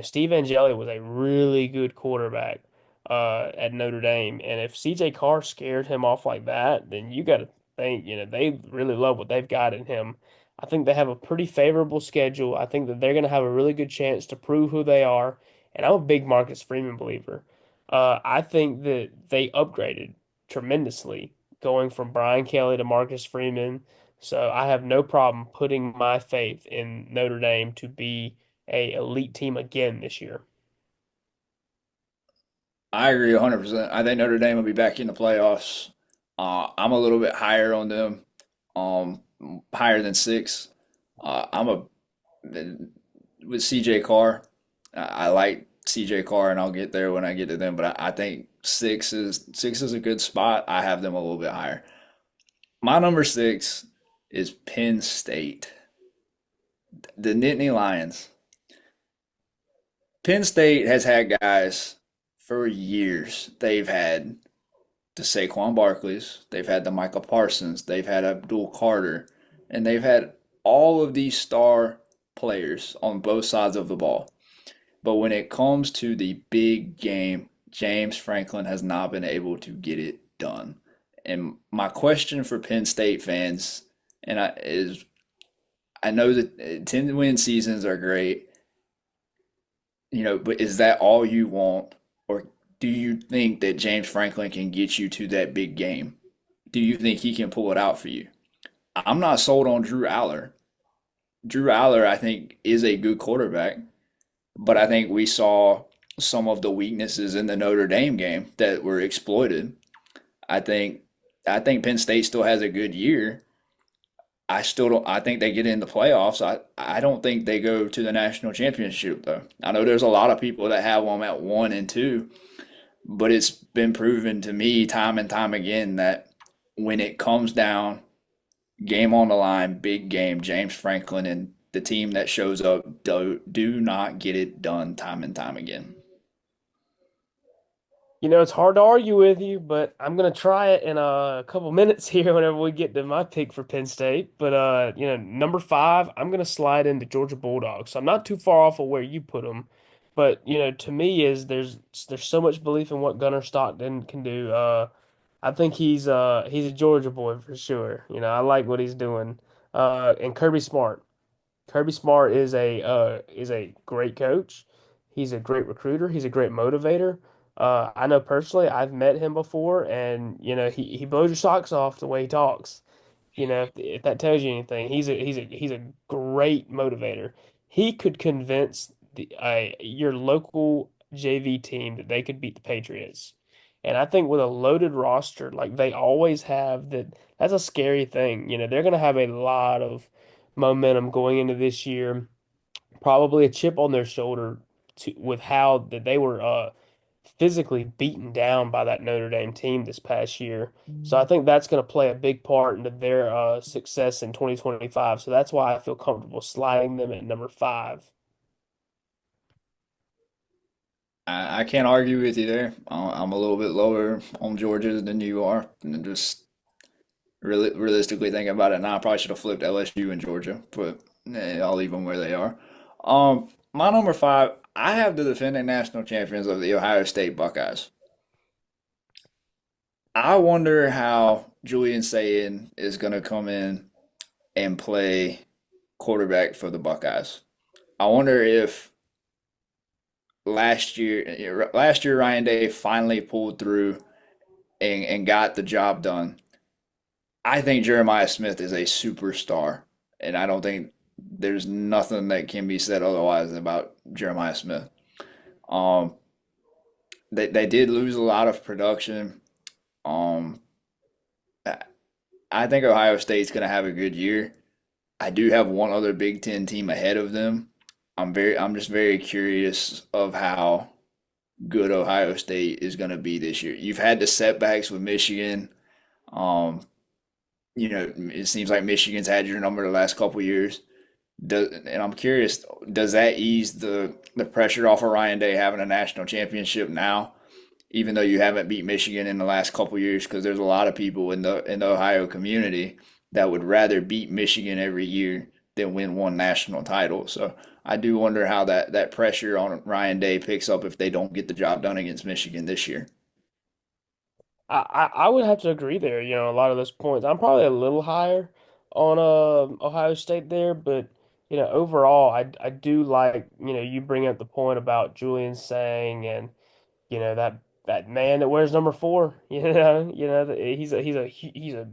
Steve Angeli was a really good quarterback at Notre Dame, and if CJ Carr scared him off like that, then you got to think, they really love what they've got in him. I think they have a pretty favorable schedule. I think that they're going to have a really good chance to prove who they are, and I'm a big Marcus Freeman believer. I think that they upgraded tremendously going from Brian Kelly to Marcus Freeman. So I have no problem putting my faith in Notre Dame to be a elite team again this year. I agree 100%. I think Notre Dame will be back in the playoffs. I'm a little bit higher on them, um, higher than 6. I'm a with CJ Carr. I like CJ Carr, and I'll get there when I get to them. But I think 6 is a good spot. I have them a little bit higher. My number 6 is Penn State, the Nittany Lions. Penn State has had guys for years. They've had the Saquon Barkleys, they've had the Michael Parsons, they've had Abdul Carter, and they've had all of these star players on both sides of the ball. But when it comes to the big game, James Franklin has not been able to get it done. And my question for Penn State fans, is I know that 10-win seasons are great, but is that all you want? Or do you think that James Franklin can get you to that big game? Do you think he can pull it out for you? I'm not sold on Drew Aller. Drew Aller, I think, is a good quarterback, but I think we saw some of the weaknesses in the Notre Dame game that were exploited. I think I think Penn State still has a good year. I still don't. I think they get in the playoffs. I don't think they go to the national championship though. I know there's a lot of people that have them at 1 and 2, but it's been proven to me time and time again that when it comes down, game on the line, big game, James Franklin and the team that shows up do not get it done time and time again. It's hard to argue with you, but I'm gonna try it in a couple minutes here whenever we get to my pick for Penn State. But number 5, I'm gonna slide into Georgia Bulldogs. So I'm not too far off of where you put them, but to me is there's so much belief in what Gunnar Stockton can do. I think he's a Georgia boy for sure. I like what he's doing. And Kirby Smart. Kirby Smart is a great coach. He's a great recruiter. He's a great motivator. I know personally, I've met him before, and he blows your socks off the way he talks. If that tells you anything, he's a great motivator. He could convince your local JV team that they could beat the Patriots. And I think with a loaded roster like they always have, that's a scary thing. They're going to have a lot of momentum going into this year, probably a chip on their shoulder with how that they were physically beaten down by that Notre Dame team this past year. So I think that's going to play a big part into their success in 2025. So that's why I feel comfortable sliding them at number 5. I can't argue with you there. I'm a little bit lower on Georgia than you are, and just realistically thinking about it now, I probably should have flipped LSU and Georgia, but I'll leave them where they are. My number 5, I have the defending national champions of the Ohio State Buckeyes. I wonder how Julian Sayin is going to come in and play quarterback for the Buckeyes. I wonder if last year Ryan Day finally pulled through and got the job done. I think Jeremiah Smith is a superstar, and I don't think there's nothing that can be said otherwise about Jeremiah Smith. Um, they did lose a lot of production. Um, I think Ohio State's going to have a good year. I do have one other Big Ten team ahead of them. I'm just very curious of how good Ohio State is going to be this year. You've had the setbacks with Michigan. Um, it seems like Michigan's had your number the last couple years. And I'm curious, does that ease the pressure off of Ryan Day having a national championship now, even though you haven't beat Michigan in the last couple years? Because there's a lot of people in the Ohio community that would rather beat Michigan every year than win one national title. So I do wonder how that pressure on Ryan Day picks up if they don't get the job done against Michigan this year. I would have to agree there. A lot of those points. I'm probably a little higher on Ohio State there, but overall, I do like you bring up the point about Julian saying and that man that wears number four. He's a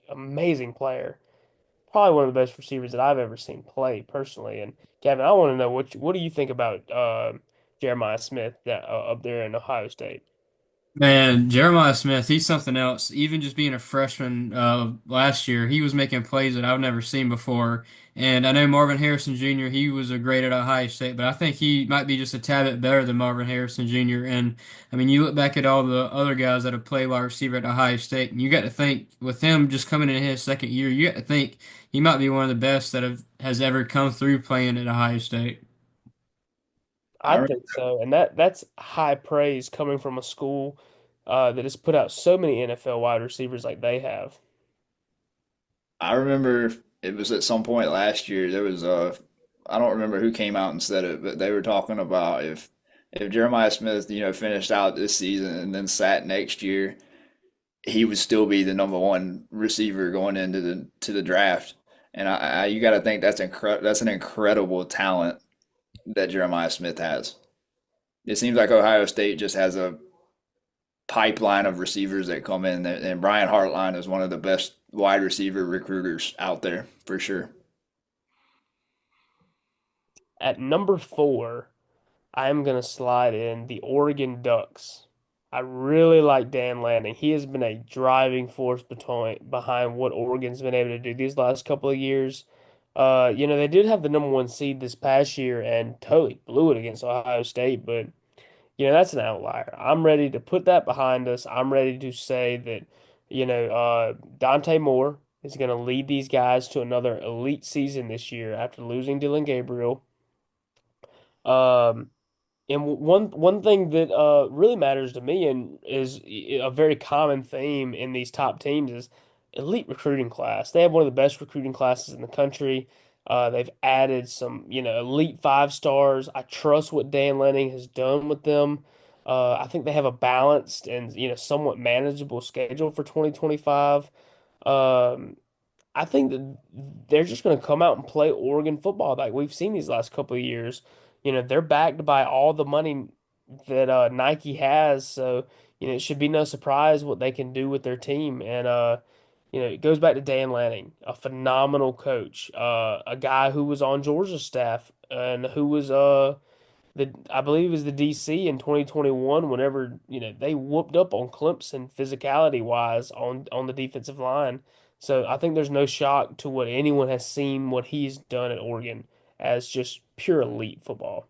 amazing player. Probably one of the best receivers that I've ever seen play personally. And Gavin, I want to know what do you think about Jeremiah Smith up there in Ohio State? Man, Jeremiah Smith, he's something else. Even just being a freshman last year, he was making plays that I've never seen before. And I know Marvin Harrison Jr., he was a great at Ohio State, but I think he might be just a tad bit better than Marvin Harrison Jr. And I mean, you look back at all the other guys that have played wide receiver at Ohio State, and you got to think with him just coming in his second year, you got to think he might be one of the best that has ever come through playing at Ohio State. I I think so, and that's high praise coming from a school that has put out so many NFL wide receivers like they have. I remember it was at some point last year. There was a, I don't remember who came out and said it, but they were talking about if Jeremiah Smith, finished out this season and then sat next year, he would still be the number one receiver going into the draft. And you got to think that's an incredible talent that Jeremiah Smith has. It seems like Ohio State just has a pipeline of receivers that come in, and Brian Hartline is one of the best wide receiver recruiters out there for sure. At number four, I'm gonna slide in the Oregon Ducks. I really like Dan Lanning. He has been a driving force behind what Oregon's been able to do these last couple of years. They did have the number one seed this past year and totally blew it against Ohio State, but that's an outlier. I'm ready to put that behind us. I'm ready to say that, Dante Moore is going to lead these guys to another elite season this year after losing Dylan Gabriel. Um, and one thing that really matters to me and is a very common theme in these top teams is elite recruiting class. They have one of the best recruiting classes in the country. They've added some, elite five stars. I trust what Dan Lanning has done with them. I think they have a balanced and somewhat manageable schedule for 2025. Um, I think that they're just going to come out and play Oregon football like we've seen these last couple of years. They're backed by all the money that Nike has, so it should be no surprise what they can do with their team. And it goes back to Dan Lanning, a phenomenal coach, a guy who was on Georgia's staff and who was I believe it was the DC in 2021 whenever, they whooped up on Clemson physicality wise on the defensive line. So I think there's no shock to what anyone has seen what he's done at Oregon as just pure elite football.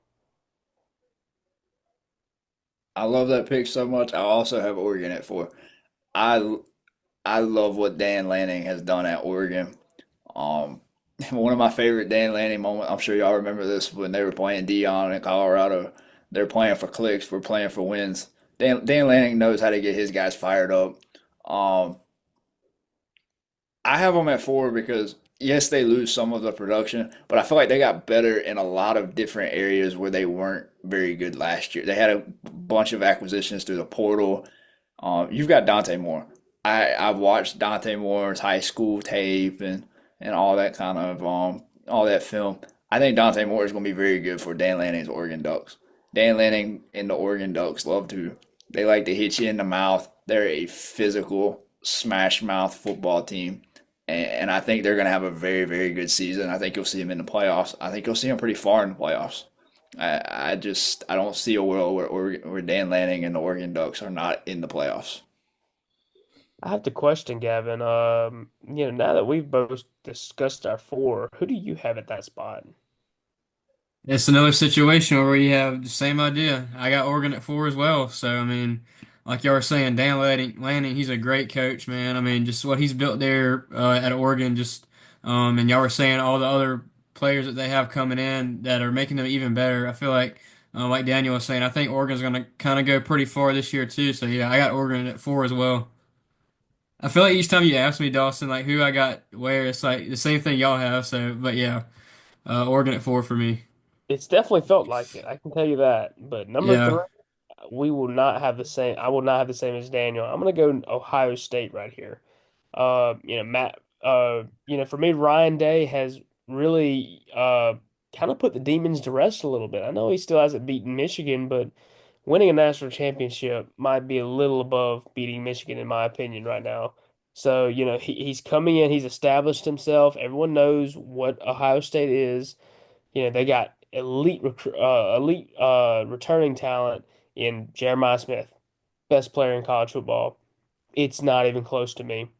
I love that pick so much. I also have Oregon at four. I I love what Dan Lanning has done at Oregon. Um, one of my favorite Dan Lanning moments, I'm sure y'all remember this when they were playing Dion in Colorado. They're playing for clicks, we're playing for wins. Dan Lanning knows how to get his guys fired up. Um, I have them at four because yes, they lose some of the production, but I feel like they got better in a lot of different areas where they weren't very good last year. They had a bunch of acquisitions through the portal. You've got Dante Moore. I've watched Dante Moore's high school tape and all that kind of all that film. I think Dante Moore is going to be very good for Dan Lanning's Oregon Ducks. Dan Lanning and the Oregon Ducks love to they like to hit you in the mouth. They're a physical smash mouth football team. And I think they're going to have a very, very good season. I think you'll see them in the playoffs. I think you'll see them pretty far in the playoffs. I don't see a world where Dan Lanning and the Oregon Ducks are not in the playoffs. I have to question, Gavin. Now that we've both discussed our four, who do you have at that spot? It's another situation where you have the same idea. I got Oregon at 4 as well. So, I mean, like y'all were saying, Lanning, he's a great coach, man. I mean, just what he's built there at Oregon, and y'all were saying all the other players that they have coming in that are making them even better. I feel like Daniel was saying, I think Oregon's going to kind of go pretty far this year, too. So, yeah, I got Oregon at 4 as well. I feel like each time you ask me, Dawson, like who I got where, it's like the same thing y'all have. So, but yeah, Oregon at 4 for me. It's definitely felt like it. I can tell you that. But number Yeah. three, we will not have the same. I will not have the same as Daniel. I'm gonna go Ohio State right here. Matt. For me, Ryan Day has really kind of put the demons to rest a little bit. I know he still hasn't beaten Michigan, but winning a national championship might be a little above beating Michigan in my opinion right now. So, he's coming in, he's established himself. Everyone knows what Ohio State is. They got elite returning talent in Jeremiah Smith, best player in college football. It's not even close to me.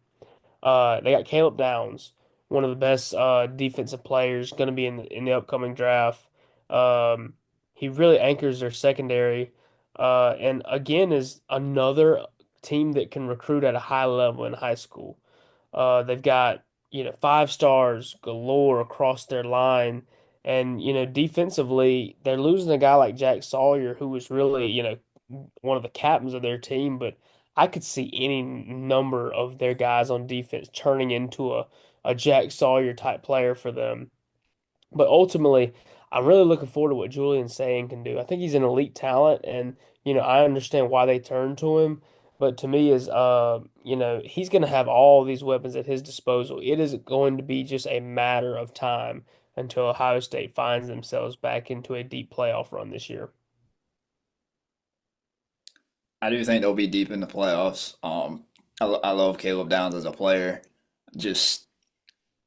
They got Caleb Downs, one of the best defensive players, going to be in the upcoming draft. He really anchors their secondary, and again is another team that can recruit at a high level in high school. They've got, five stars galore across their line. And, defensively, they're losing a guy like Jack Sawyer, who was really, one of the captains of their team. But I could see any number of their guys on defense turning into a Jack Sawyer type player for them. But ultimately, I'm really looking forward to what Julian Saying can do. I think he's an elite talent, and I understand why they turned to him. But to me, he's going to have all these weapons at his disposal. It is going to be just a matter of time until Ohio State finds themselves back into a deep playoff run this year. I do think they'll be deep in the playoffs. I love Caleb Downs as a player. Just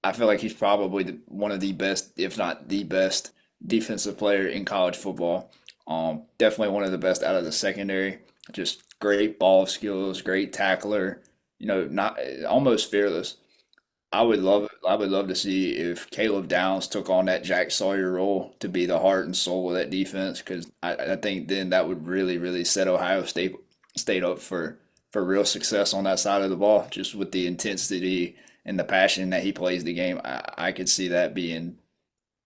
I feel like he's probably one of the best, if not the best, defensive player in college football. Definitely one of the best out of the secondary. Just great ball skills, great tackler. Not almost fearless. I would love to see if Caleb Downs took on that Jack Sawyer role to be the heart and soul of that defense, because I think then that would really, really set State up for real success on that side of the ball, just with the intensity and the passion that he plays the game. I could see that being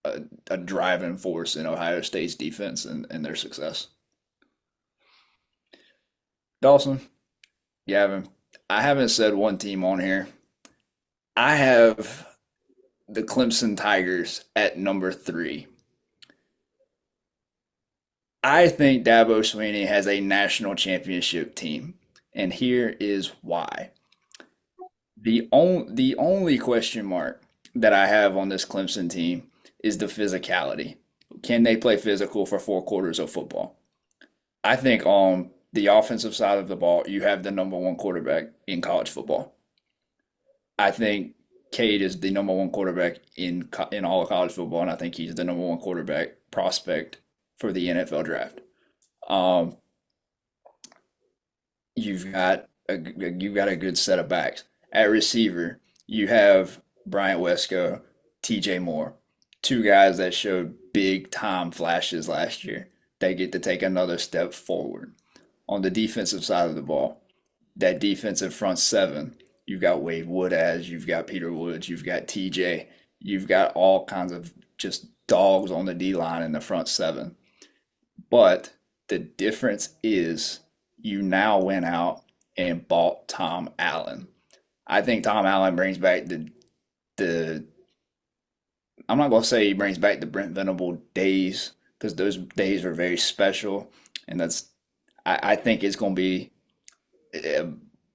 a driving force in Ohio State's defense and their success. Dawson, Gavin, I haven't said one team on here. I have the Clemson Tigers at number three. I think Dabo Swinney has a national championship team, and here is why. The only question mark that I have on this Clemson team is the physicality. Can they play physical for 4 quarters of football? I think on the offensive side of the ball, you have the number one quarterback in college football. I think Cade is the number one quarterback in all of college football, and I think he's the number one quarterback prospect for the NFL draft. Um, you've got a good set of backs. At receiver, you have Bryant Wesco, TJ Moore, two guys that showed big time flashes last year. They get to take another step forward. On the defensive side of the ball, that defensive front seven, you've got Wade Woodaz, you've got Peter Woods, you've got TJ, you've got all kinds of just dogs on the D line in the front seven. But the difference is you now went out and bought Tom Allen. I think Tom Allen brings back the I'm not gonna say he brings back the Brent Venable days, because those days were very special, and I think it's gonna be a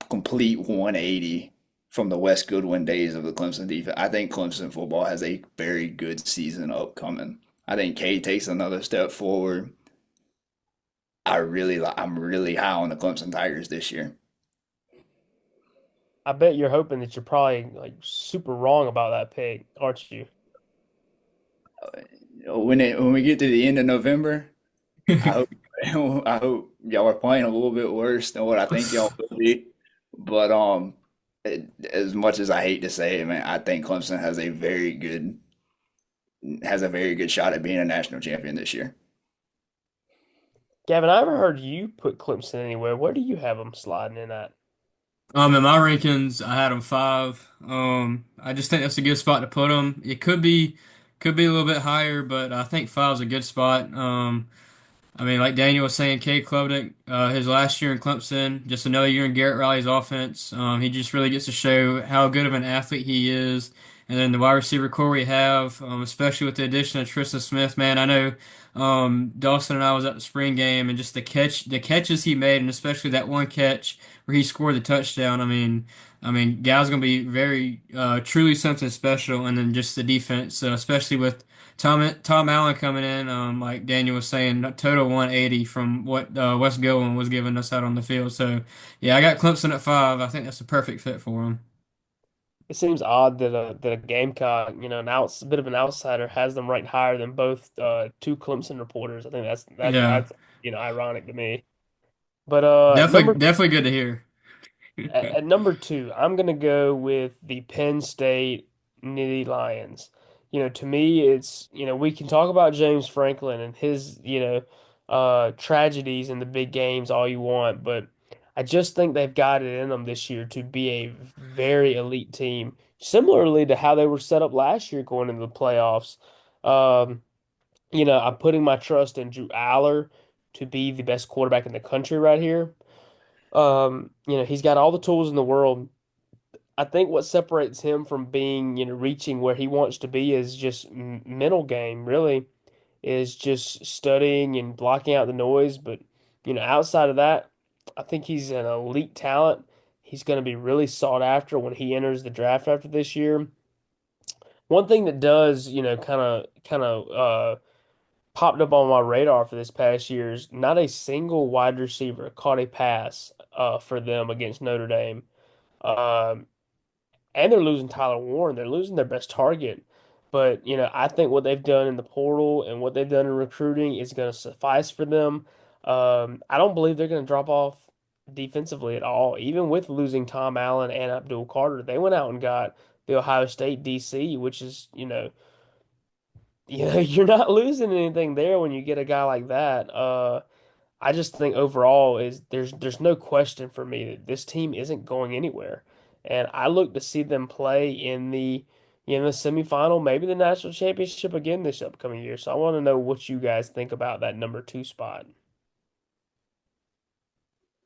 complete complete 180 from the Wes Goodwin days of the Clemson defense. I think Clemson football has a very good season upcoming. I think K takes another step forward. I'm really high on the Clemson Tigers this year. I bet you're hoping that you're probably like super wrong about that pick, aren't you? When we get to the end of November, I hope I hope y'all are playing a little bit worse than what I think y'all will be. But as much as I hate to say it, man, I think Clemson has a very good shot at being a national champion this year. Gavin, I haven't heard you put Clemson anywhere. Where do you have them sliding in at? In my rankings, I had them five. I just think that's a good spot to put them. It could be a little bit higher, but I think five's a good spot. I mean, like Daniel was saying, Cade Klubnik, his last year in Clemson, just another year in Garrett Riley's offense. He just really gets to show how good of an athlete he is. And then the wide receiver core we have, especially with the addition of Tristan Smith, man, I know Dawson and I was at the spring game, and just the catches he made, and especially that one catch where he scored the touchdown. I mean, guy's gonna be very truly something special. And then just the defense, especially with Tom Allen coming in, like Daniel was saying, a total 180 from what Wes Gowan was giving us out on the field. So, yeah, I got Clemson at five. I think that's a perfect fit for him. It seems odd that a Gamecock, a bit of an outsider, has them ranked higher than both two Clemson reporters. I think Yeah, that's ironic to me. But definitely, definitely good to hear. at number two, I'm gonna go with the Penn State Nittany Lions. To me, it's we can talk about James Franklin and his tragedies in the big games all you want, but I just think they've got it in them this year to be a very elite team, similarly to how they were set up last year going into the playoffs. Um, I'm putting my trust in Drew Aller to be the best quarterback in the country right here. He's got all the tools in the world. I think what separates him from being, reaching where he wants to be is just mental game, really, is just studying and blocking out the noise. But, outside of that, I think he's an elite talent. He's going to be really sought after when he enters the draft after this year. One thing that does, kind of popped up on my radar for this past year is not a single wide receiver caught a pass for them against Notre Dame. Um, and they're losing Tyler Warren. They're losing their best target. But, I think what they've done in the portal and what they've done in recruiting is going to suffice for them. I don't believe they're going to drop off defensively at all, even with losing Tom Allen and Abdul Carter. They went out and got the Ohio State DC, which is, you're not losing anything there when you get a guy like that. I just think overall is there's no question for me that this team isn't going anywhere. And I look to see them play in the semifinal, maybe the national championship again this upcoming year. So I want to know what you guys think about that number two spot.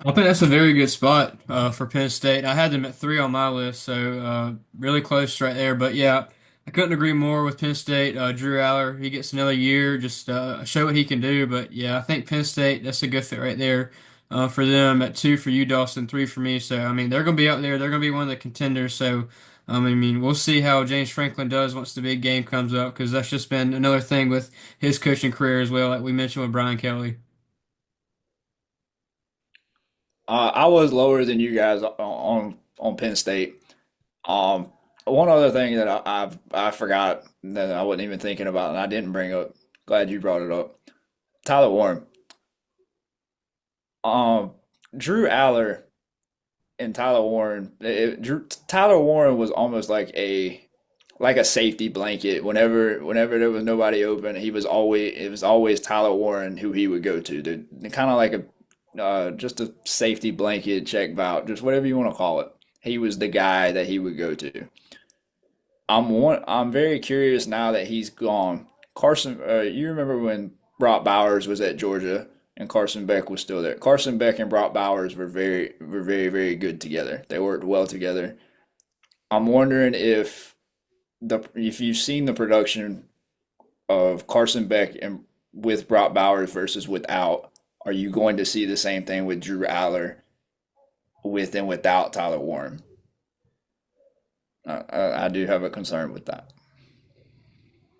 I think that's a very good spot for Penn State. I had them at three on my list, so really close right there. But yeah, I couldn't agree more with Penn State. Drew Aller, he gets another year, just show what he can do. But yeah, I think Penn State, that's a good fit right there for them. At two for you, Dawson, three for me. So I mean, they're going to be out there. They're going to be one of the contenders. So I mean, we'll see how James Franklin does once the big game comes up, because that's just been another thing with his coaching career as well, like we mentioned with Brian Kelly. I was lower than you guys on Penn State. Um, One other thing that I forgot that I wasn't even thinking about and I didn't bring up. Glad you brought it up. Tyler Warren. Um, Drew Aller and Tyler Warren. Tyler Warren was almost like a safety blanket. Whenever there was nobody open, it was always Tyler Warren who he would go to. Kind of like a just a safety blanket, check valve, just whatever you want to call it. He was the guy that he would go to. I'm very curious now that he's gone. Carson, you remember when Brock Bowers was at Georgia and Carson Beck was still there? Carson Beck and Brock Bowers were very, very good together. They worked well together. I'm wondering if you've seen the production of Carson Beck and with Brock Bowers versus without, are you going to see the same thing with Drew Aller? with and without Tyler Warren. I do have a concern with that.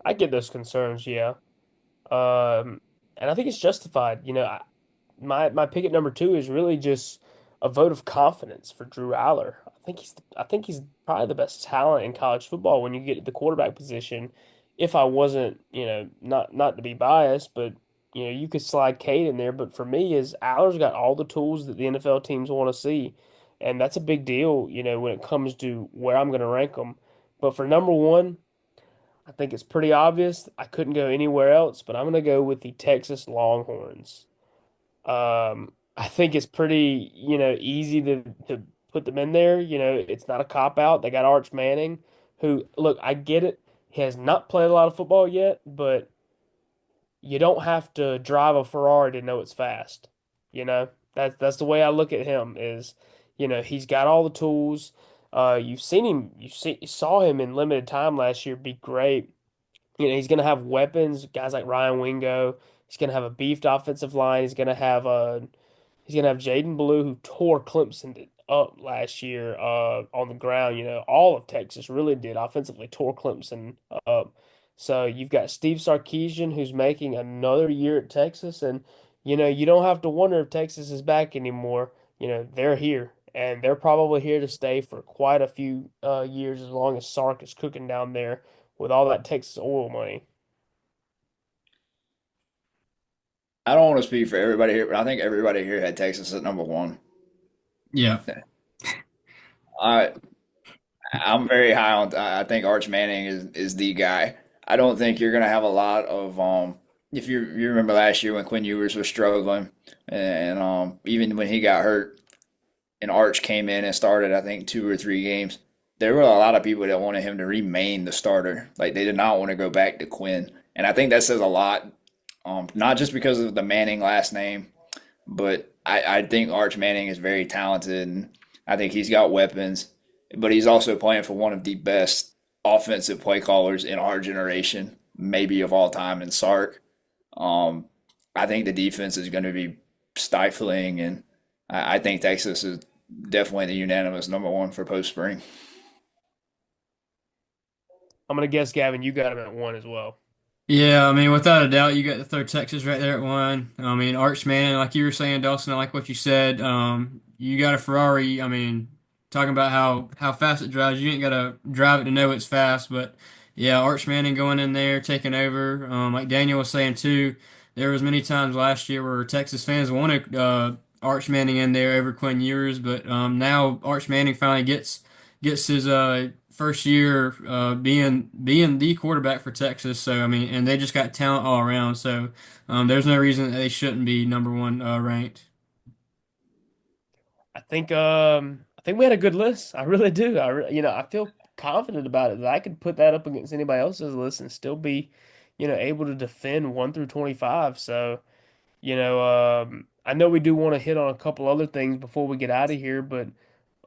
I get those concerns, yeah. Um, and I think it's justified. My pick at number two is really just a vote of confidence for Drew Aller. I think he's probably the best talent in college football when you get to the quarterback position. If I wasn't, not to be biased, but you could slide Cade in there. But for me, is Aller's got all the tools that the NFL teams want to see, and that's a big deal. When it comes to where I'm going to rank them. But for number one, I think it's pretty obvious. I couldn't go anywhere else, but I'm going to go with the Texas Longhorns. I think it's pretty, easy to put them in there. It's not a cop out. They got Arch Manning, who, look, I get it. He has not played a lot of football yet, but you don't have to drive a Ferrari to know it's fast. That's the way I look at him is, he's got all the tools. You've seen him, you saw him in limited time last year be great. He's going to have weapons, guys like Ryan Wingo. He's going to have a beefed offensive line. He's gonna have Jaden Blue, who tore Clemson up last year on the ground. All of Texas really did offensively tore Clemson up. So you've got Steve Sarkisian, who's making another year at Texas, and you don't have to wonder if Texas is back anymore. They're here, and they're probably here to stay for quite a few years as long as Sark is cooking down there with all that Texas oil money. I don't want to speak for everybody here, but I think everybody here had Texas at number one. Yeah. I I'm very high on. I think Arch Manning is the guy. I don't think you're gonna have a lot of If you remember last year when Quinn Ewers was struggling, and even when he got hurt and Arch came in and started, I think 2 or 3 games, there were a lot of people that wanted him to remain the starter. Like they did not want to go back to Quinn, and I think that says a lot. Not just because of the Manning last name, but I think Arch Manning is very talented, and I think he's got weapons. But he's also playing for one of the best offensive play callers in our generation, maybe of all time, in Sark. Um, I think the defense is going to be stifling, and I think Texas is definitely the unanimous number one for post spring. I'm gonna guess, Gavin, you got him at one as well. Yeah, I mean, without a doubt, you got to throw Texas right there at one. I mean, Arch Manning, like you were saying, Dawson, I like what you said. You got a Ferrari. I mean, talking about how fast it drives, you ain't got to drive it to know it's fast. But yeah, Arch Manning going in there, taking over. Like Daniel was saying too, there was many times last year where Texas fans wanted Arch Manning in there over Quinn Ewers, but now Arch Manning finally gets his first year being the quarterback for Texas. So I mean, and they just got talent all around. So there's no reason that they shouldn't be number one ranked. I think we had a good list. I really do. I feel confident about it that I could put that up against anybody else's list and still be, able to defend 1 through 25. So, I know we do want to hit on a couple other things before we get out of here, but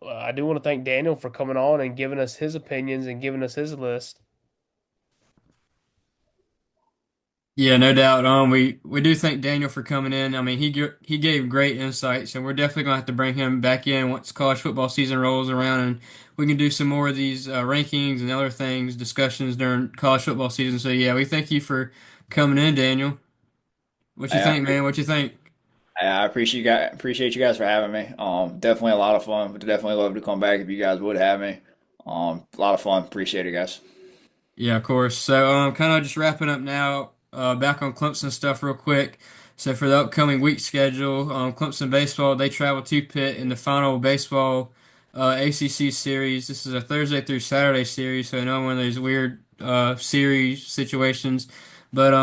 I do want to thank Daniel for coming on and giving us his opinions and giving us his list. Yeah, no doubt. We do thank Daniel for coming in. I mean, he gave great insights, and we're definitely gonna have to bring him back in once college football season rolls around, and we can do some more of these rankings and other things, discussions during college football season. So yeah, we thank you for coming in, Daniel. What you I, think, man? What you think? I appreciate you guys for having me. Definitely a lot of fun. Would definitely love to come back if you guys would have me. A lot of fun. Appreciate it, guys. Yeah, of course. So, kind of just wrapping up now, back on Clemson stuff real quick. So, for the upcoming week schedule, Clemson Baseball, they travel to Pitt in the final baseball ACC series. This is a Thursday through Saturday series, so another one of those weird series situations. But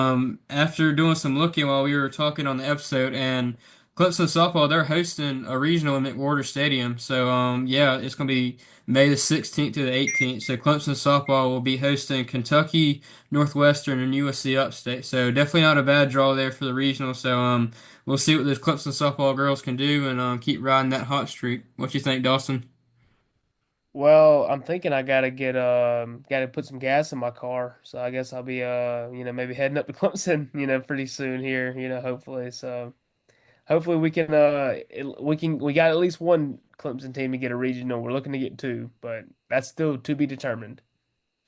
after doing some looking while we were talking on the episode, and Clemson Softball, they're hosting a regional in McWhorter Stadium. So, yeah, it's going to be May the 16th to the 18th. So Clemson softball will be hosting Kentucky, Northwestern, and USC Upstate. So definitely not a bad draw there for the regional. So we'll see what those Clemson softball girls can do and keep riding that hot streak. What you think, Dawson? Well, I'm thinking I gotta put some gas in my car. So I guess I'll be maybe heading up to Clemson, pretty soon here, hopefully. So hopefully we got at least one Clemson team to get a regional. We're looking to get two, but that's still to be determined.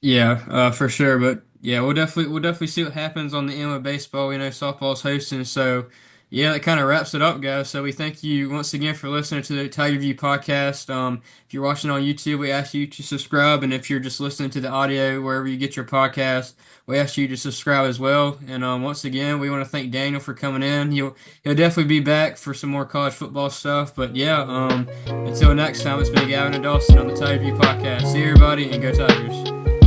Yeah, for sure. But yeah, we'll definitely see what happens on the end of baseball. We know softball's hosting, so yeah, that kind of wraps it up, guys. So we thank you once again for listening to the Tiger View podcast. If you're watching on YouTube, we ask you to subscribe, and if you're just listening to the audio wherever you get your podcast, we ask you to subscribe as well. And once again, we want to thank Daniel for coming in. He'll definitely be back for some more college football stuff. But yeah, until next time, it's been Gavin and Dawson on the Tiger View podcast. See you, everybody, and go Tigers.